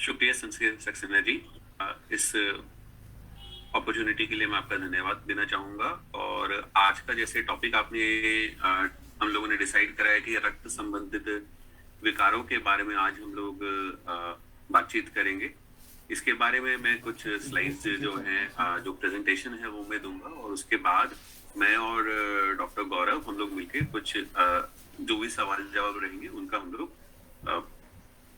शुक्रिया सक्सेना जी। इस अपॉर्चुनिटी के लिए मैं आपका धन्यवाद देना चाहूंगा। और आज का जैसे टॉपिक आपने हम लोगों ने डिसाइड करा है कि रक्त संबंधित विकारों के बारे में आज हम लोग बातचीत करेंगे। इसके बारे में मैं कुछ स्लाइड्स जो हैं जो प्रेजेंटेशन है वो मैं दूंगा, और उसके बाद मैं और डॉक्टर गौरव हम लोग मिलकर कुछ जो भी सवाल जवाब रहेंगे उनका हम लोग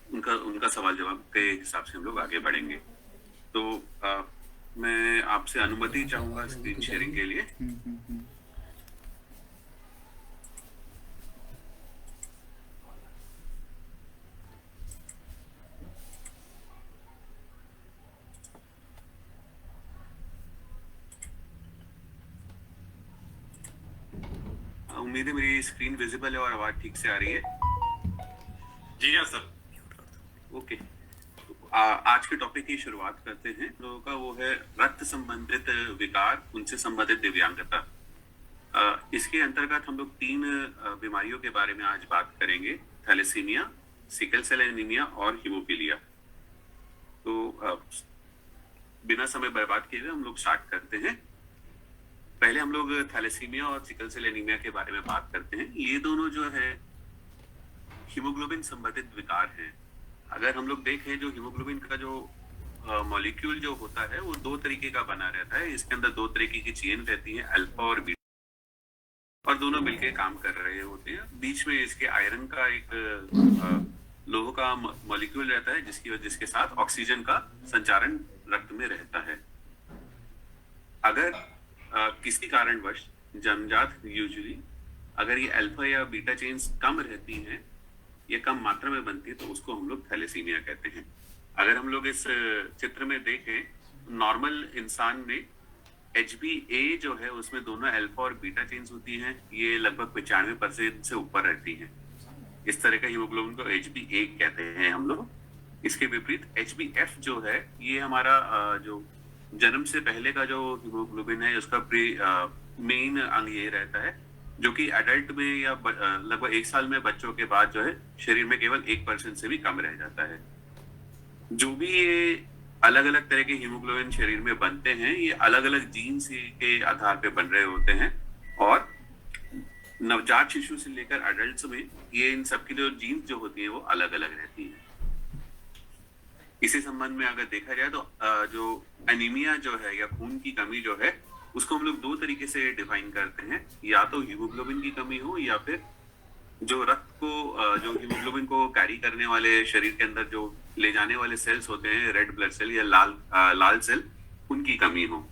उनका उनका सवाल जवाब के हिसाब से हम लोग आगे बढ़ेंगे। तो मैं आपसे अनुमति चाहूंगा स्क्रीन शेयरिंग के लिए। उम्मीद है मेरी स्क्रीन विजिबल है और आवाज ठीक से आ रही है। जी हाँ सर। ओके, आज के टॉपिक की शुरुआत करते हैं। लोगों का वो है रक्त संबंधित विकार, उनसे संबंधित दिव्यांगता। इसके अंतर्गत हम लोग 3 बीमारियों के बारे में आज बात करेंगे: थैलेसीमिया, सिकल सेल एनीमिया और हीमोफीलिया। तो बिना समय बर्बाद किए हुए हम लोग स्टार्ट करते हैं। पहले हम लोग थैलेसीमिया और सिकल सेल एनीमिया के बारे में बात करते हैं। ये दोनों जो है हीमोग्लोबिन संबंधित विकार हैं। अगर हम लोग देखें, जो हीमोग्लोबिन का जो मॉलिक्यूल जो होता है वो 2 तरीके का बना रहता है। इसके अंदर 2 तरीके की चेन रहती है, अल्फा और बीटा, और दोनों मिलकर काम कर रहे होते हैं। बीच में इसके आयरन का एक लोह का मॉलिक्यूल रहता है जिसके साथ ऑक्सीजन का संचारण रक्त में रहता है। अगर किसी कारणवश जन्मजात यूजुअली अगर ये अल्फा या बीटा चेन्स कम रहती हैं, ये कम मात्रा में बनती है, तो उसको हम लोग थैलेसीमिया कहते हैं। अगर हम लोग इस चित्र में देखें, नॉर्मल इंसान में HbA जो है उसमें दोनों अल्फा और बीटा चेन्स होती हैं। ये लगभग 95% से ऊपर रहती हैं। इस तरह का हीमोग्लोबिन को HbA कहते हैं हम लोग। इसके विपरीत HbF जो है, ये हमारा जो जन्म से पहले का जो हीमोग्लोबिन है उसका मेन अंग ये रहता है, जो कि एडल्ट में या लगभग 1 साल में बच्चों के बाद जो है शरीर में केवल 1% से भी कम रह जाता है। जो भी ये अलग अलग तरह के हीमोग्लोबिन शरीर में बनते हैं, ये अलग अलग जीन्स के आधार पे बन रहे होते हैं। और नवजात शिशु से लेकर एडल्ट्स में ये इन सबकी जो जीन्स जो होती है वो अलग अलग रहती है। इसी संबंध में अगर देखा जाए तो जो एनीमिया जो है या खून की कमी जो है, उसको हम लोग 2 तरीके से डिफाइन करते हैं। या तो हीमोग्लोबिन की कमी हो, या फिर जो रक्त को जो हीमोग्लोबिन को कैरी करने वाले शरीर के अंदर जो ले जाने वाले सेल्स होते हैं, रेड ब्लड सेल या लाल सेल, उनकी कमी हो।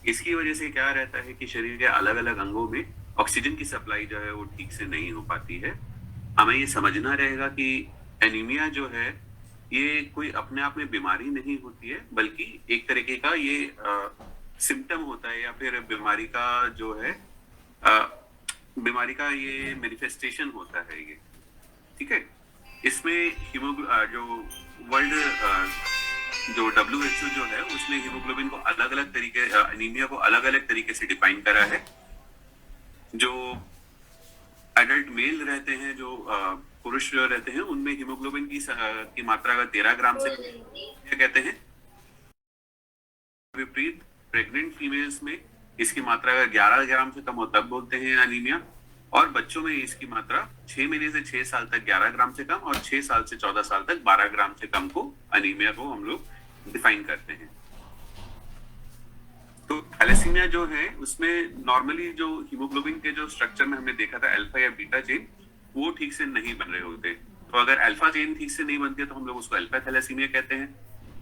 इसकी वजह से क्या रहता है कि शरीर के अलग अलग अंगों में ऑक्सीजन की सप्लाई जो है वो ठीक से नहीं हो पाती है। हमें ये समझना रहेगा कि एनीमिया जो है ये कोई अपने आप में बीमारी नहीं होती है, बल्कि एक तरीके का ये सिम्टम होता है, या फिर बीमारी का जो है बीमारी का ये मैनिफेस्टेशन होता है ये। ठीक है। इसमें जो वर्ल्ड जो WHO जो है उसने हीमोग्लोबिन को अलग अलग तरीके एनीमिया को अलग अलग तरीके से डिफाइन करा है। जो एडल्ट मेल रहते हैं, जो पुरुष जो रहते हैं, उनमें हीमोग्लोबिन की मात्रा का 13 ग्राम से कहते हैं। विपरीत प्रेग्नेंट फीमेल्स में इसकी मात्रा का 11 ग्राम से कम हो तब बोलते हैं एनीमिया। और बच्चों में इसकी मात्रा 6 महीने से 6 साल तक 11 ग्राम से कम, और 6 साल से 14 साल तक 12 ग्राम से कम को एनीमिया को हम लोग डिफाइन करते हैं। तो थैलेसीमिया जो है उसमें नॉर्मली जो हीमोग्लोबिन के जो स्ट्रक्चर में हमने देखा था अल्फा या बीटा चेन, वो ठीक से नहीं बन रहे होते। तो अगर अल्फा चेन ठीक से नहीं बनती है तो हम लोग उसको अल्फा थैलेसीमिया कहते हैं।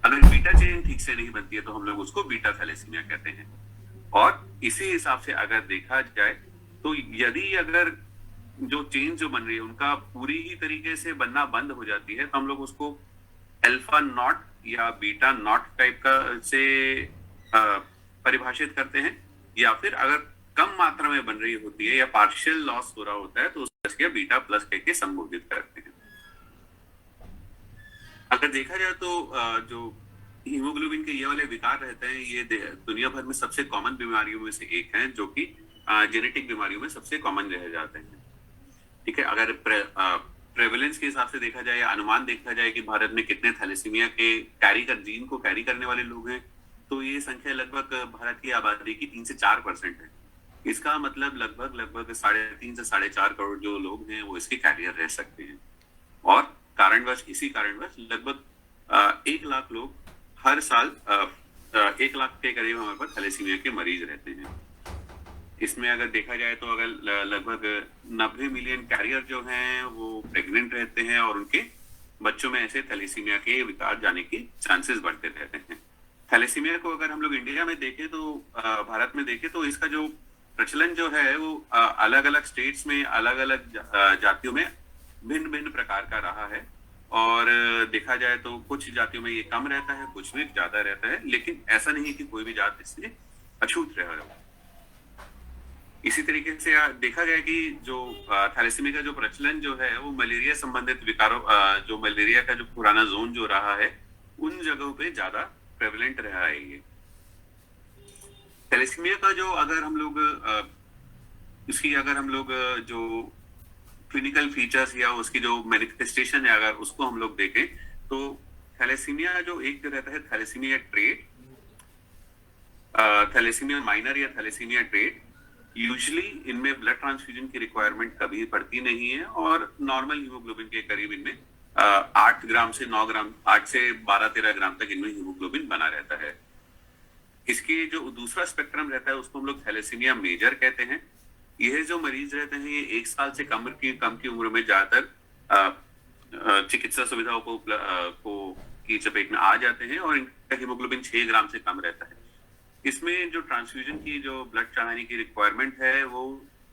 अगर बीटा चेन ठीक से नहीं बनती है तो हम लोग उसको बीटा थैलेसीमिया कहते हैं। और इसी हिसाब से अगर देखा जाए तो यदि अगर जो चेन जो बन रही है उनका पूरी ही तरीके से बनना बंद हो जाती है, तो हम लोग उसको अल्फा नॉट या बीटा नॉट टाइप का से परिभाषित करते हैं। या फिर अगर कम मात्रा में बन रही होती है या पार्शियल लॉस हो रहा होता है, तो उसको बीटा प्लस कह के संबोधित करते हैं। अगर देखा जाए तो जो हीमोग्लोबिन के ये वाले विकार रहते हैं, ये दुनिया भर में सबसे कॉमन बीमारियों में से एक है, जो कि जेनेटिक बीमारियों में सबसे कॉमन रह जाते हैं। ठीक है। अगर प्रेवलेंस के हिसाब से देखा जाए या अनुमान देखा जाए कि भारत में कितने थैलेसीमिया के जीन को कैरी करने वाले लोग हैं, तो ये संख्या लगभग भारत की आबादी की 3 से 4% है। इसका मतलब लगभग लगभग 3.5 से 4.5 करोड़ जो लोग हैं वो इसके कैरियर रह सकते हैं। और इसी कारणवश लगभग 1 लाख लोग हर साल 1 लाख के करीब हमारे पास थैलेसीमिया के मरीज रहते हैं। इसमें अगर देखा जाए तो अगर लगभग 90 मिलियन कैरियर जो हैं वो प्रेग्नेंट रहते हैं और उनके बच्चों में ऐसे थैलेसीमिया के विकार जाने की चांसेस बढ़ते रहते हैं। थैलेसीमिया को अगर हम लोग इंडिया में देखें तो भारत में देखें तो इसका जो प्रचलन जो है वो अलग अलग स्टेट्स में अलग अलग जातियों में भिन्न भिन्न प्रकार का रहा है। और देखा जाए तो कुछ जातियों में ये कम रहता है, कुछ में ज्यादा रहता है, लेकिन ऐसा नहीं है कि कोई भी जात इससे अछूत रह रहा है। इसी तरीके से देखा गया कि जो थैलेसीमिया का जो प्रचलन जो है वो मलेरिया संबंधित विकारों जो मलेरिया का जो पुराना जोन जो रहा है उन जगहों पे ज्यादा प्रेवलेंट रहा है। ये थैलेसीमिया का जो अगर हम लोग जो क्लिनिकल फीचर्स या उसकी जो मैनिफेस्टेशन है अगर उसको हम लोग देखें तो थैलेसीमिया जो एक रहता है थैलेसीमिया ट्रेट, थैलेसीमिया माइनर या थैलेसीमिया ट्रेट, यूजुअली इनमें ब्लड ट्रांसफ्यूजन की रिक्वायरमेंट कभी पड़ती नहीं है और नॉर्मल हीमोग्लोबिन के करीब इनमें 8 ग्राम से 9 ग्राम 8 से 12-13 ग्राम तक इनमें हीमोग्लोबिन बना रहता है। इसके जो दूसरा स्पेक्ट्रम रहता है उसको हम लोग थैलेसीमिया मेजर कहते हैं। यह जो मरीज रहते हैं ये 1 साल से कम की उम्र में ज्यादातर चिकित्सा सुविधाओं को की चपेट में आ जाते हैं और इनका हीमोग्लोबिन 6 ग्राम से कम रहता है। इसमें जो ट्रांसफ्यूजन की जो ब्लड चढ़ाने की रिक्वायरमेंट है वो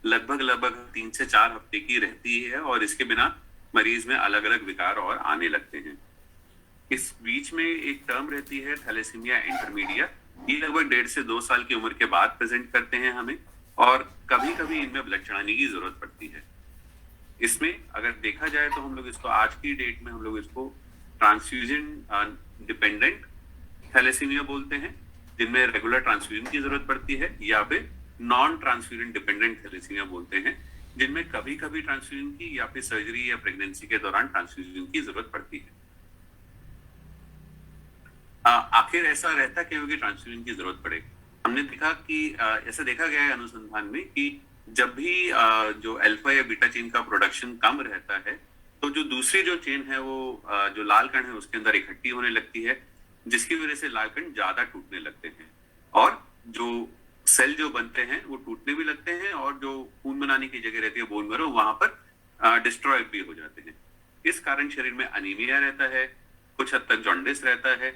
लगभग 3 से 4 हफ्ते की रहती है और इसके बिना मरीज में अलग अलग विकार और आने लगते हैं। इस बीच में एक टर्म रहती है थैलेसीमिया इंटरमीडिया, ये लगभग 1.5 से 2 साल की उम्र के बाद प्रेजेंट करते हैं हमें और कभी कभी इनमें ब्लड चढ़ाने की जरूरत पड़ती है। इसमें अगर देखा जाए तो हम लोग इसको आज की डेट में हम लोग इसको ट्रांसफ्यूजन डिपेंडेंट थैलेसीमिया बोलते हैं, जिनमें रेगुलर ट्रांसफ्यूजन की जरूरत पड़ती है, या फिर नॉन ट्रांसफ्यूजन डिपेंडेंट थैलेसीमिया बोलते हैं, जिनमें कभी कभी ट्रांसफ्यूजन की या फिर सर्जरी या प्रेगनेंसी के दौरान ट्रांसफ्यूजन की जरूरत पड़ती है। आखिर ऐसा रहता क्यों कि ट्रांसफ्यूजन की जरूरत पड़े? हमने देखा कि ऐसा देखा गया है अनुसंधान में कि जब भी जो अल्फा या बीटा चेन का प्रोडक्शन कम रहता है तो जो दूसरी जो चेन है वो जो लाल कण है उसके अंदर इकट्ठी होने लगती है, जिसकी वजह से लाल कण ज्यादा टूटने लगते हैं और जो सेल जो बनते हैं वो टूटने भी लगते हैं और जो खून बनाने की जगह रहती है बोन मैरो वहां पर डिस्ट्रॉय भी हो जाते हैं। इस कारण शरीर में अनीमिया रहता है, कुछ हद तक जॉन्डिस रहता है,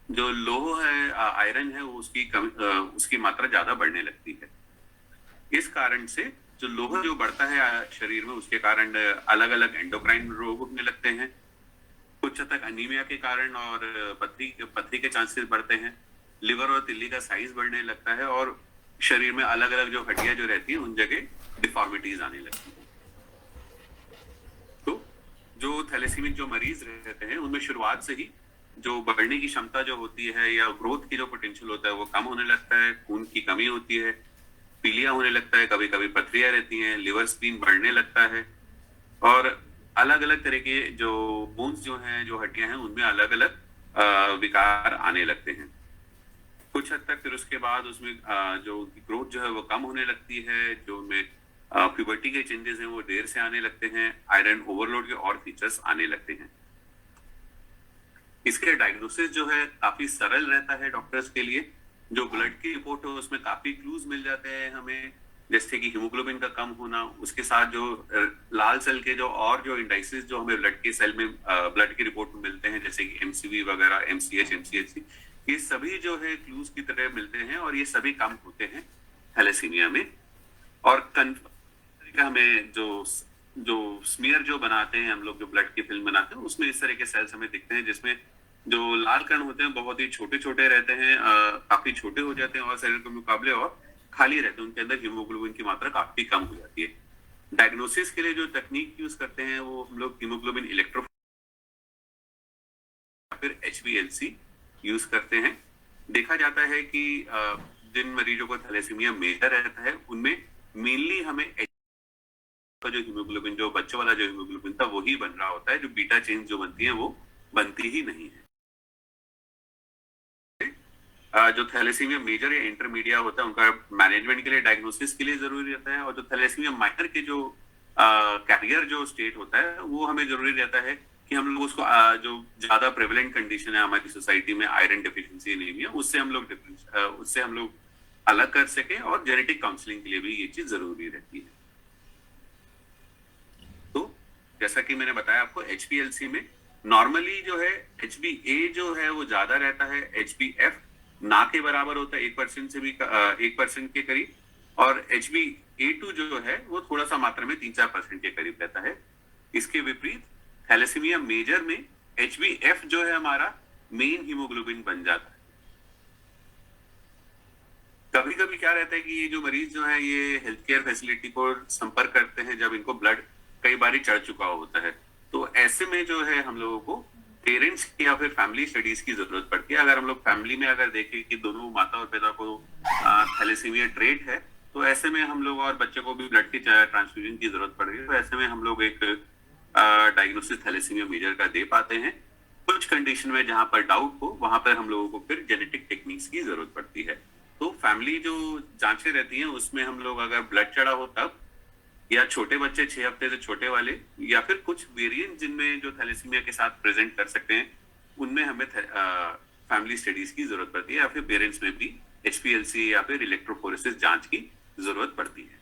जो लोह है आयरन है उसकी मात्रा ज्यादा बढ़ने लगती है। इस कारण से जो लोह जो बढ़ता है शरीर में उसके कारण अलग अलग एंडोक्राइन रोग होने लगते हैं, कुछ हद तक अनीमिया के कारण और पथरी के चांसेस बढ़ते हैं, लिवर और तिल्ली का साइज बढ़ने लगता है और शरीर में अलग अलग जो हड्डियां जो रहती हैं उन जगह डिफॉर्मिटीज आने लगती है। तो जो थैलेसीमिक जो मरीज रहते हैं उनमें शुरुआत से ही जो बढ़ने की क्षमता जो होती है या ग्रोथ की जो पोटेंशियल होता है वो कम होने लगता है, खून की कमी होती है, पीलिया होने लगता है, कभी कभी पथरियां रहती हैं, लिवर स्प्लीन बढ़ने लगता है और अलग अलग तरह के जो बोन्स जो हैं जो हड्डियां हैं उनमें अलग अलग विकार आने लगते हैं। कुछ हद तक फिर उसके बाद उसमें जो ग्रोथ जो है वो कम होने लगती है, जो उनमें प्यूबर्टी के चेंजेस हैं वो देर से आने लगते हैं, आयरन ओवरलोड के और फीचर्स आने लगते हैं। इसके डायग्नोसिस जो है काफी सरल रहता है डॉक्टर्स के लिए। जो ब्लड की रिपोर्ट है उसमें काफी क्लूज मिल जाते हैं हमें, जैसे कि हीमोग्लोबिन का कम होना, उसके साथ जो लाल सेल के जो और जो इंडाइसिस जो हमें ब्लड के सेल में ब्लड की रिपोर्ट में मिलते हैं जैसे कि एमसीवी वगैरह, एमसीएच, एमसीएचसी, ये सभी जो है क्लूज की तरह मिलते हैं और ये सभी कम होते हैं थैलेसीमिया में। और हमें जो स्मीयर जो बनाते हैं हम लोग, जो ब्लड की फिल्म बनाते हैं उसमें इस तरह के सेल्स हमें दिखते हैं जिसमें जो लाल कण होते हैं बहुत ही छोटे छोटे रहते हैं, काफी छोटे हो जाते हैं और शरीर के मुकाबले और खाली रहते हैं, उनके अंदर हीमोग्लोबिन की मात्रा काफी कम हो जाती है। डायग्नोसिस के लिए जो तकनीक यूज करते हैं वो हम लोग हीमोग्लोबिन इलेक्ट्रो फिर HbA1c यूज करते हैं। देखा जाता है कि जिन मरीजों को थैलेसीमिया मेजर रहता है उनमें मेनली हमें का जो हीमोग्लोबिन, जो बच्चों वाला जो हीमोग्लोबिन था वही बन रहा होता है, जो बीटा चेन जो बनती है वो बनती ही नहीं है। जो थैलेसीमिया मेजर या इंटरमीडिया होता है उनका मैनेजमेंट के लिए, डायग्नोसिस के लिए जरूरी रहता है, और जो थैलेसीमिया माइनर के जो कैरियर जो स्टेट होता है वो हमें जरूरी रहता है कि हम लोग उसको जो ज्यादा प्रेवलेंट कंडीशन है हमारी सोसाइटी में, आयरन डेफिशिएंसी एनीमिया, उससे हम लोग अलग कर सके, और जेनेटिक काउंसलिंग के लिए भी ये चीज जरूरी रहती है। तो जैसा कि मैंने बताया आपको, HPLC में नॉर्मली जो है HbA जो है वो ज्यादा रहता है, HbF ना के बराबर होता है, 1% से भी 1% के करीब, और HbA2 जो है वो थोड़ा सा मात्रा में 3-4% के करीब रहता है। इसके विपरीत थैलेसीमिया मेजर में HbF जो है हमारा मेन हीमोग्लोबिन बन जाता है। कभी कभी क्या रहता है कि ये जो मरीज जो है ये हेल्थ केयर फैसिलिटी को संपर्क करते हैं जब इनको ब्लड कई बार चढ़ चुका होता है, तो ऐसे में जो है हम लोगों को पेरेंट्स या फिर फैमिली स्टडीज की जरूरत पड़ती है। अगर हम लोग फैमिली में अगर देखें कि दोनों माता और पिता को थैलेसीमिया ट्रेट है, तो ऐसे में हम लोग, और बच्चे को भी ब्लड की ट्रांसफ्यूजन की जरूरत पड़ रही है, तो ऐसे में हम लोग एक डायग्नोसिस थैलेसीमिया मेजर का दे पाते हैं। कुछ कंडीशन में जहां पर डाउट हो वहां पर हम लोगों को फिर जेनेटिक टेक्निक्स की जरूरत पड़ती है। तो फैमिली जो जांचें रहती हैं उसमें हम लोग अगर ब्लड चढ़ा हो तब, या छोटे बच्चे 6 हफ्ते से छोटे वाले, या फिर कुछ वेरिएंट जिनमें जो थैलेसीमिया के साथ प्रेजेंट कर सकते हैं, उनमें हमें फैमिली स्टडीज की जरूरत पड़ती है, या फिर पेरेंट्स में भी HPLC या फिर इलेक्ट्रोफोरेसिस जांच की जरूरत पड़ती है।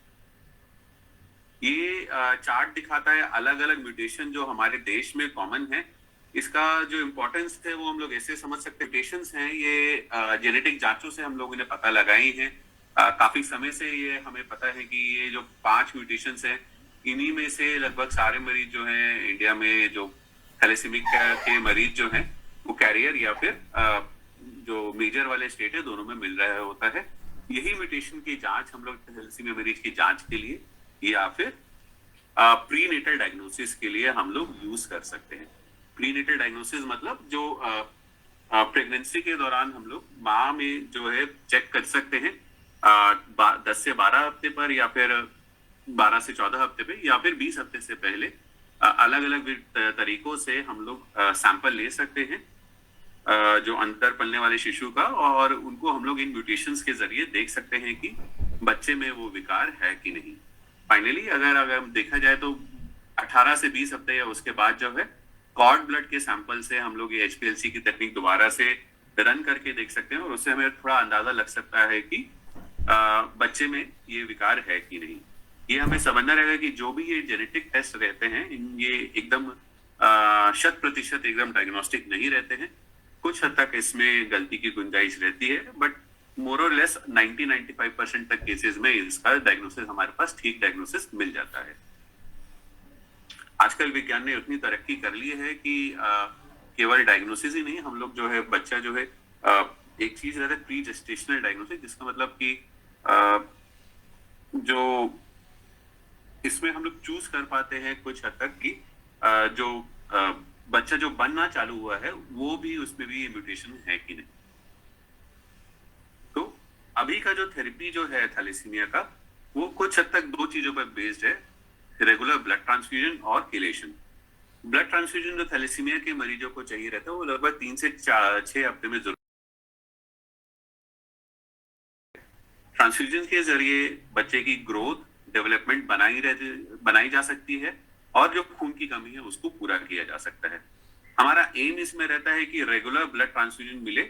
ये चार्ट दिखाता है अलग अलग म्यूटेशन जो हमारे देश में कॉमन है। इसका जो इम्पोर्टेंस है वो हम लोग ऐसे समझ सकते हैं, म्यूटेशंस हैं ये जेनेटिक जांचों से हम लोगों ने पता लगाई हैं। काफी समय से ये हमें पता है कि ये जो 5 म्यूटेशंस हैं, इन्हीं में से लगभग सारे मरीज जो हैं इंडिया में, जो थैलेसीमिक के मरीज जो हैं, वो कैरियर या फिर जो मेजर वाले स्टेट है, दोनों में मिल रहा होता है। यही म्यूटेशन की जांच हम लोग थैलेसीमिया मरीज की जांच के लिए या फिर प्रीनेटल डायग्नोसिस के लिए हम लोग यूज कर सकते हैं। प्रीनेटल डायग्नोसिस मतलब जो प्रेगनेंसी के दौरान हम लोग माँ में जो है चेक कर सकते हैं 10 से 12 हफ्ते पर, या फिर 12 से 14 हफ्ते पे, या फिर 20 हफ्ते से पहले अलग अलग तरीकों से हम लोग सैंपल ले सकते हैं जो अंतर पलने वाले शिशु का, और उनको हम लोग इन म्यूटेशंस के जरिए देख सकते हैं कि बच्चे में वो विकार है कि नहीं। फाइनली अगर देखा जाए तो 18 से 20 हफ्ते या उसके बाद जो है कॉर्ड ब्लड के सैंपल से हम लोग ये HPLC की तकनीक दोबारा से रन करके देख सकते हैं, और उससे हमें थोड़ा अंदाजा लग सकता है कि बच्चे में ये विकार है कि नहीं। ये हमें समझना रहेगा कि जो भी ये जेनेटिक टेस्ट रहते हैं, ये एकदम 100% एकदम डायग्नोस्टिक नहीं रहते हैं। कुछ हद तक इसमें गलती की गुंजाइश रहती है, बट मोर और लेस 90-95% तक केसेस में इसका डायग्नोसिस हमारे पास ठीक डायग्नोसिस मिल जाता है। आजकल विज्ञान ने उतनी तरक्की कर ली है कि केवल डायग्नोसिस ही नहीं, हम लोग जो है बच्चा जो है एक चीज रहता है प्री जेस्टेशनल डायग्नोसिस, जिसका मतलब कि जो इसमें हम लोग चूज कर पाते हैं कुछ हद तक कि जो बच्चा जो बनना चालू हुआ है वो भी, उसमें भी म्यूटेशन है कि नहीं। तो अभी का जो थेरेपी जो है थैलेसीमिया का, वो कुछ हद तक 2 चीजों पर बेस्ड है, रेगुलर ब्लड ट्रांसफ्यूजन और किलेशन। ब्लड ट्रांसफ्यूजन जो थैलेसीमिया के मरीजों को चाहिए रहता है वो लगभग 3 से 6 हफ्ते में जरूर। ट्रांसफ्यूजन के जरिए बच्चे की ग्रोथ, डेवलपमेंट बनाई जा सकती है, और जो खून की कमी है उसको पूरा किया जा सकता है। हमारा एम इसमें रहता है कि रेगुलर ब्लड ट्रांसफ्यूजन मिले,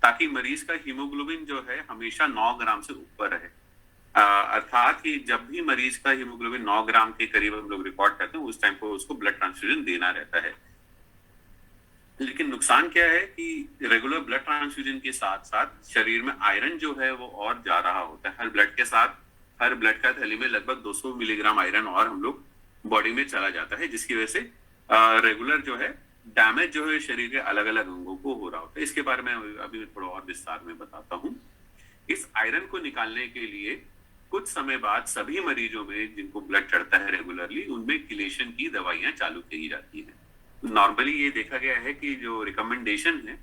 ताकि मरीज का हीमोग्लोबिन जो है हमेशा 9 ग्राम से ऊपर रहे। अर्थात कि जब भी मरीज का हीमोग्लोबिन 9 ग्राम के करीब हम लोग रिकॉर्ड करते हैं, उस टाइम पर उसको ब्लड ट्रांसफ्यूजन देना रहता है। लेकिन नुकसान क्या है कि रेगुलर ब्लड ट्रांसफ्यूजन के साथ साथ शरीर में आयरन जो है वो और जा रहा होता है। हर ब्लड के साथ, हर ब्लड का थैली में लगभग 200 मिलीग्राम आयरन और हम लोग बॉडी में चला जाता है, जिसकी वजह से रेगुलर जो है डैमेज जो है शरीर के अलग अलग अंगों को हो रहा होता है। इसके बारे में अभी थोड़ा और विस्तार में बताता हूँ। इस आयरन को निकालने के लिए कुछ समय बाद सभी मरीजों में जिनको ब्लड चढ़ता है रेगुलरली, उनमें किलेशन की दवाइयां चालू की जाती है। नॉर्मली ये देखा गया है कि जो रिकमेंडेशन है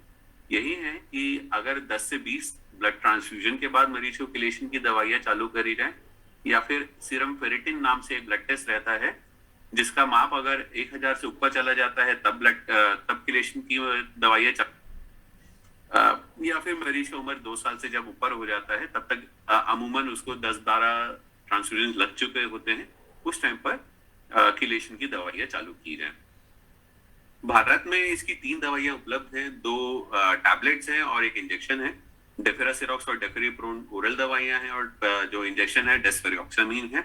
यही है कि अगर 10 से 20 ब्लड ट्रांसफ्यूजन के बाद मरीज को किलेशन की दवाइयां चालू करी जाए, या फिर सीरम फेरिटिन नाम से एक ब्लड टेस्ट रहता है, जिसका माप अगर 1000 से ऊपर चला जाता है तब किलेशन की दवाइयां या फिर मरीज की उम्र 2 साल से जब ऊपर हो जाता है तब तक अमूमन उसको 10-12 ट्रांसफ्यूजन लग चुके होते हैं, उस टाइम पर किलेशन की दवाइयां चालू की जाए। भारत में इसकी 3 दवाइयां उपलब्ध हैं, 2 टैबलेट्स हैं और एक इंजेक्शन है। डेफेरासिरोक्स और डेफेरिप्रोन ओरल दवाइयां हैं और जो इंजेक्शन है डेस्फेरिऑक्सामिन है।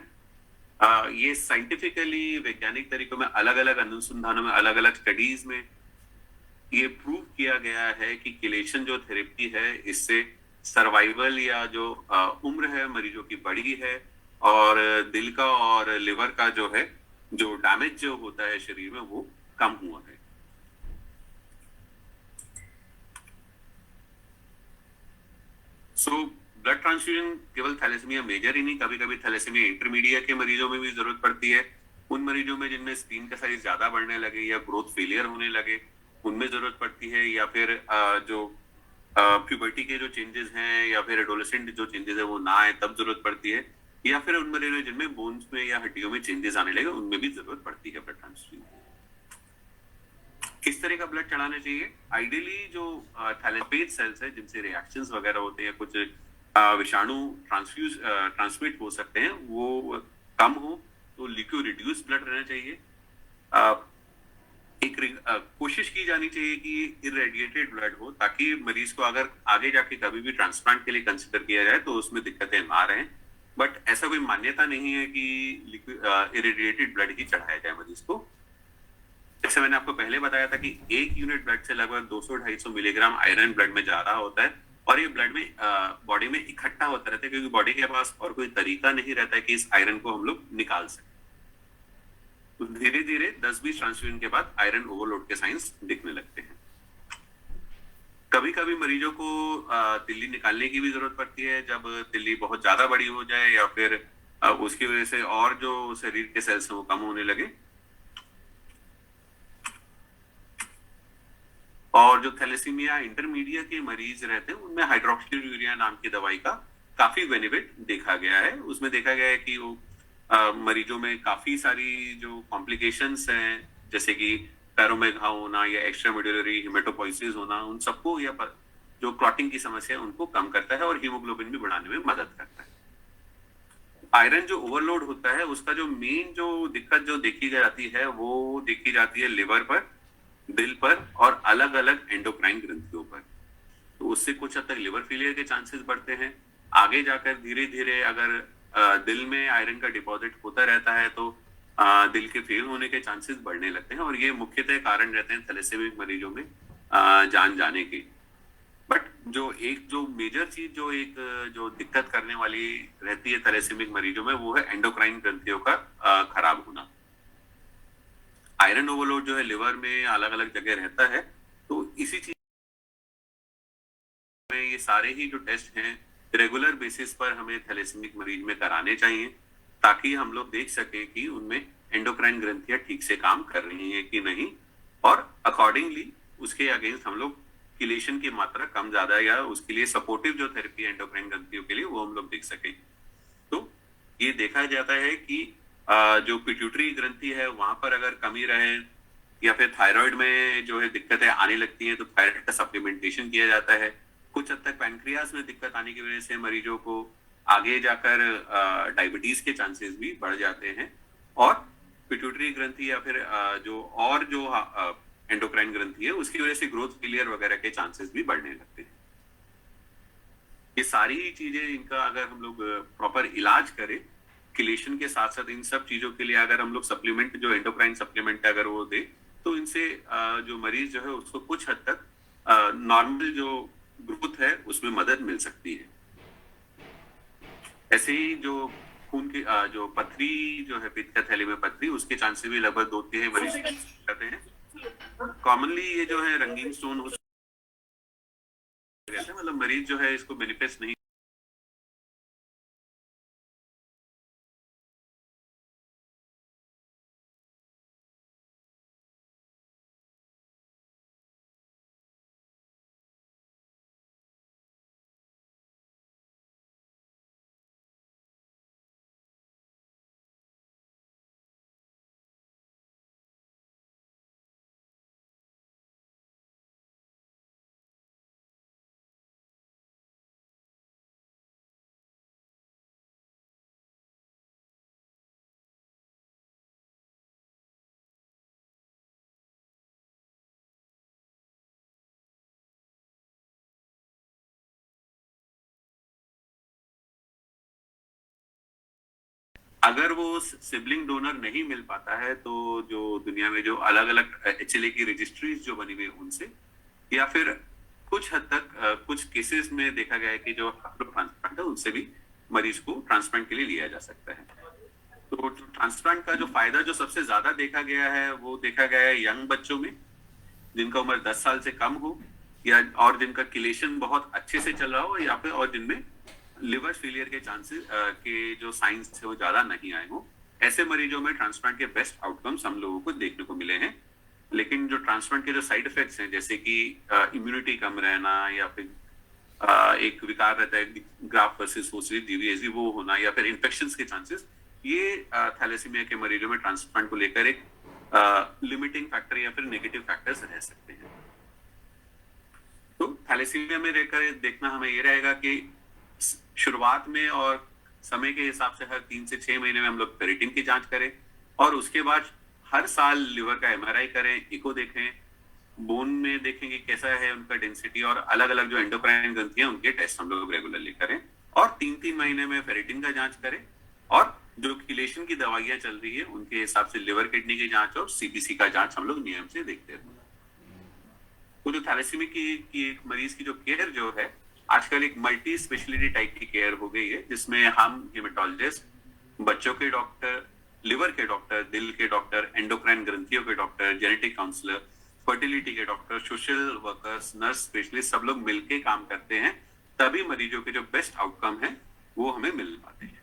ये साइंटिफिकली वैज्ञानिक तरीकों में अलग अलग अनुसंधानों में अलग अलग स्टडीज में ये प्रूव किया गया है कि किलेशन जो थेरेपी है इससे सर्वाइवल या जो उम्र है मरीजों की बढ़ी है, और दिल का और लिवर का जो है जो डैमेज जो होता है शरीर में वो कम हुआ है। सो ब्लड ट्रांसफ्यूजन केवल थैलेसीमिया मेजर ही नहीं, कभी कभी थैलेसीमिया इंटरमीडिएट के मरीजों में भी जरूरत पड़ती है। उन मरीजों में जिनमें स्क्रीन का साइज ज्यादा बढ़ने लगे या ग्रोथ फेलियर होने लगे उनमें जरूरत पड़ती है, या फिर जो प्यूबर्टी के जो चेंजेस हैं या फिर एडोलेसेंट जो चेंजेस है वो ना आए तब जरूरत पड़ती है, या फिर उन मरीजों जिनमें बोन्स में या हड्डियों में चेंजेस आने लगे उनमें भी जरूरत पड़ती है ब्लड ट्रांसफ्यूजन। किस तरह का ब्लड चढ़ाना चाहिए? आइडियली जो थैलेपेज सेल्स है जिनसे रिएक्शंस वगैरह होते हैं, कुछ विषाणु ट्रांसमिट हो सकते हैं, वो कम हो तो लिक्विड रिड्यूस ब्लड रहना चाहिए। कोशिश की जानी चाहिए कि इरेडिएटेड ब्लड हो, ताकि मरीज को अगर आगे जाके कभी भी ट्रांसप्लांट के लिए कंसिडर किया जाए तो उसमें दिक्कतें ना रहें। बट ऐसा कोई मान्यता नहीं है कि इरेडिएटेड ब्लड ही चढ़ाया जाए मरीज को। जैसे मैंने आपको पहले बताया था कि 1 यूनिट ब्लड से लगभग 200-250 मिलीग्राम आयरन ब्लड में जा रहा होता है, और ये ब्लड में बॉडी में इकट्ठा होता रहता है, क्योंकि बॉडी के पास और कोई तरीका नहीं रहता है कि इस आयरन को हम लोग निकाल सकें। तो धीरे धीरे 10-20 ट्रांसफ्यूजन के बाद आयरन ओवरलोड के साइंस दिखने लगते हैं। कभी कभी मरीजों को तिल्ली निकालने की भी जरूरत पड़ती है, जब तिल्ली बहुत ज्यादा बड़ी हो जाए या फिर उसकी वजह से और जो शरीर के सेल्स हैं वो कम होने लगे। और जो थैलेसीमिया इंटरमीडिएट के मरीज रहते हैं उनमें हाइड्रोक्सीयूरिया नाम की दवाई का काफी बेनिफिट देखा गया है। उसमें देखा गया है कि वो मरीजों में काफी सारी जो कॉम्प्लिकेशंस हैं, जैसे कि पैरों में घाव होना या एक्स्ट्रा मेडुलरी हेमेटोपोइसिस होना, उन सबको या जो क्लॉटिंग की समस्या है उनको कम करता है और हीमोग्लोबिन भी बढ़ाने में मदद करता है। आयरन जो ओवरलोड होता है उसका जो मेन जो दिक्कत जो देखी जाती है वो देखी जाती है लिवर पर, दिल पर और अलग अलग एंडोक्राइन ग्रंथियों पर। तो उससे कुछ हद तक लिवर फेलियर के चांसेस बढ़ते हैं। आगे जाकर धीरे धीरे अगर दिल में आयरन का डिपॉजिट होता रहता है तो दिल के फेल होने के चांसेस बढ़ने लगते हैं, और ये मुख्यतः कारण रहते हैं थैलेसेमिक मरीजों में जान जाने के। बट जो मेजर चीज जो दिक्कत करने वाली रहती है थैलेसेमिक मरीजों में वो है एंडोक्राइन ग्रंथियों का खराब होना। आयरन ओवरलोड जो है लिवर में अलग अलग जगह रहता है, तो इसी चीज में ये सारे ही जो टेस्ट हैं रेगुलर बेसिस पर हमें थैलेसेमिक मरीज में कराने चाहिए, ताकि हम लोग देख सके कि उनमें एंडोक्राइन ग्रंथियां ठीक से काम कर रही हैं कि नहीं, और अकॉर्डिंगली उसके अगेंस्ट हम लोग किलेशन की मात्रा कम ज्यादा या उसके लिए सपोर्टिव जो थेरेपी है एंडोक्राइन ग्रंथियों के लिए वो हम लोग देख सके। तो ये देखा जाता है कि जो पिट्यूटरी ग्रंथि है वहां पर अगर कमी रहे या फिर थायराइड में जो है दिक्कतें आने लगती हैं तो थायराइड का सप्लीमेंटेशन किया जाता है। कुछ हद तक पैनक्रियास में दिक्कत आने की वजह से मरीजों को आगे जाकर डायबिटीज के चांसेस भी बढ़ जाते हैं, और पिट्यूटरी ग्रंथि या फिर जो एंडोक्राइन ग्रंथि है उसकी वजह से ग्रोथ फेलियर वगैरह के चांसेस भी बढ़ने लगते हैं। ये सारी चीजें इनका अगर हम लोग प्रॉपर इलाज करें किलेशन के साथ साथ इन सब चीजों के लिए अगर हम लोग सप्लीमेंट जो एंडोक्राइन सप्लीमेंट अगर वो दे तो इनसे जो मरीज जो है उसको कुछ हद तक नॉर्मल जो ग्रोथ है उसमें मदद मिल सकती है। ऐसे ही जो खून की जो पथरी जो है पित्त थैली में पथरी उसके चांसेस भी लगभग 2/3 मरीज रहते हैं। कॉमनली ये जो है रंगीन स्टोन हो रहते हैं, मतलब मरीज जो है इसको मैनिफेस्ट नहीं अगर वो सिबलिंग डोनर नहीं मिल पाता है तो जो दुनिया में जो अलग अलग HLA की रजिस्ट्रीज जो बनी हुई है उनसे, या फिर कुछ हद तक कुछ केसेस में देखा गया है कि जो ट्रांसप्लांट है उनसे भी मरीज को ट्रांसप्लांट के लिए लिया जा सकता है। तो ट्रांसप्लांट का जो फायदा जो सबसे ज्यादा देखा गया है वो देखा गया है यंग बच्चों में, जिनका उम्र 10 साल से कम हो, या और जिनका किलेशन बहुत अच्छे से चल रहा हो, या फिर और जिनमें लिवर फेलियर के चांसेस के जो साइंस है वो ज्यादा नहीं आए हो। ऐसे मरीजों में ट्रांसप्लांट के बेस्ट आउटकम्स हम लोगों को देखने को मिले हैं। लेकिन जो ट्रांसप्लांट के जो साइड इफेक्ट्स हैं, जैसे कि इम्यूनिटी कम रहना, या फिर एक विकार रहता है ग्राफ्ट वर्सेस होस्ट जीवीएसडी वो होना, या फिर इन्फेक्शंस के चांसेस, ये थैलेसीमिया के मरीजों में ट्रांसप्लांट को लेकर एक लिमिटिंग फैक्टर या फिर नेगेटिव फैक्टर्स रह सकते हैं। तो थैलेसीमिया में रहकर देखना हमें ये रहेगा कि शुरुआत में और समय के हिसाब से हर 3 से 6 महीने में हम लोग फेरिटिन की जांच करें, और उसके बाद हर साल लिवर का MRI करें, इको देखें, बोन में देखेंगे कैसा है उनका डेंसिटी, और अलग अलग जो एंडोक्राइन ग्रंथियां उनके टेस्ट हम लोग रेगुलरली करें, और 3-3 महीने में फेरिटिन का जांच करें, और जो किलेशन की दवाइयां चल रही है उनके हिसाब से लिवर किडनी की जांच और CBC का जांच हम लोग नियम से देखते हैं। तो जो थैलेसीमिया की एक मरीज की जो केयर जो है आजकल एक मल्टी स्पेशलिटी टाइप की केयर हो गई है, जिसमें हम हेमेटोलॉजिस्ट, बच्चों के डॉक्टर, लिवर के डॉक्टर, दिल के डॉक्टर, एंडोक्राइन ग्रंथियों के डॉक्टर, जेनेटिक काउंसलर, फर्टिलिटी के doctor, social workers, nurse specialist, सब लोग मिलकर काम करते हैं, तभी मरीजों के जो बेस्ट आउटकम है वो हमें मिल पाते हैं।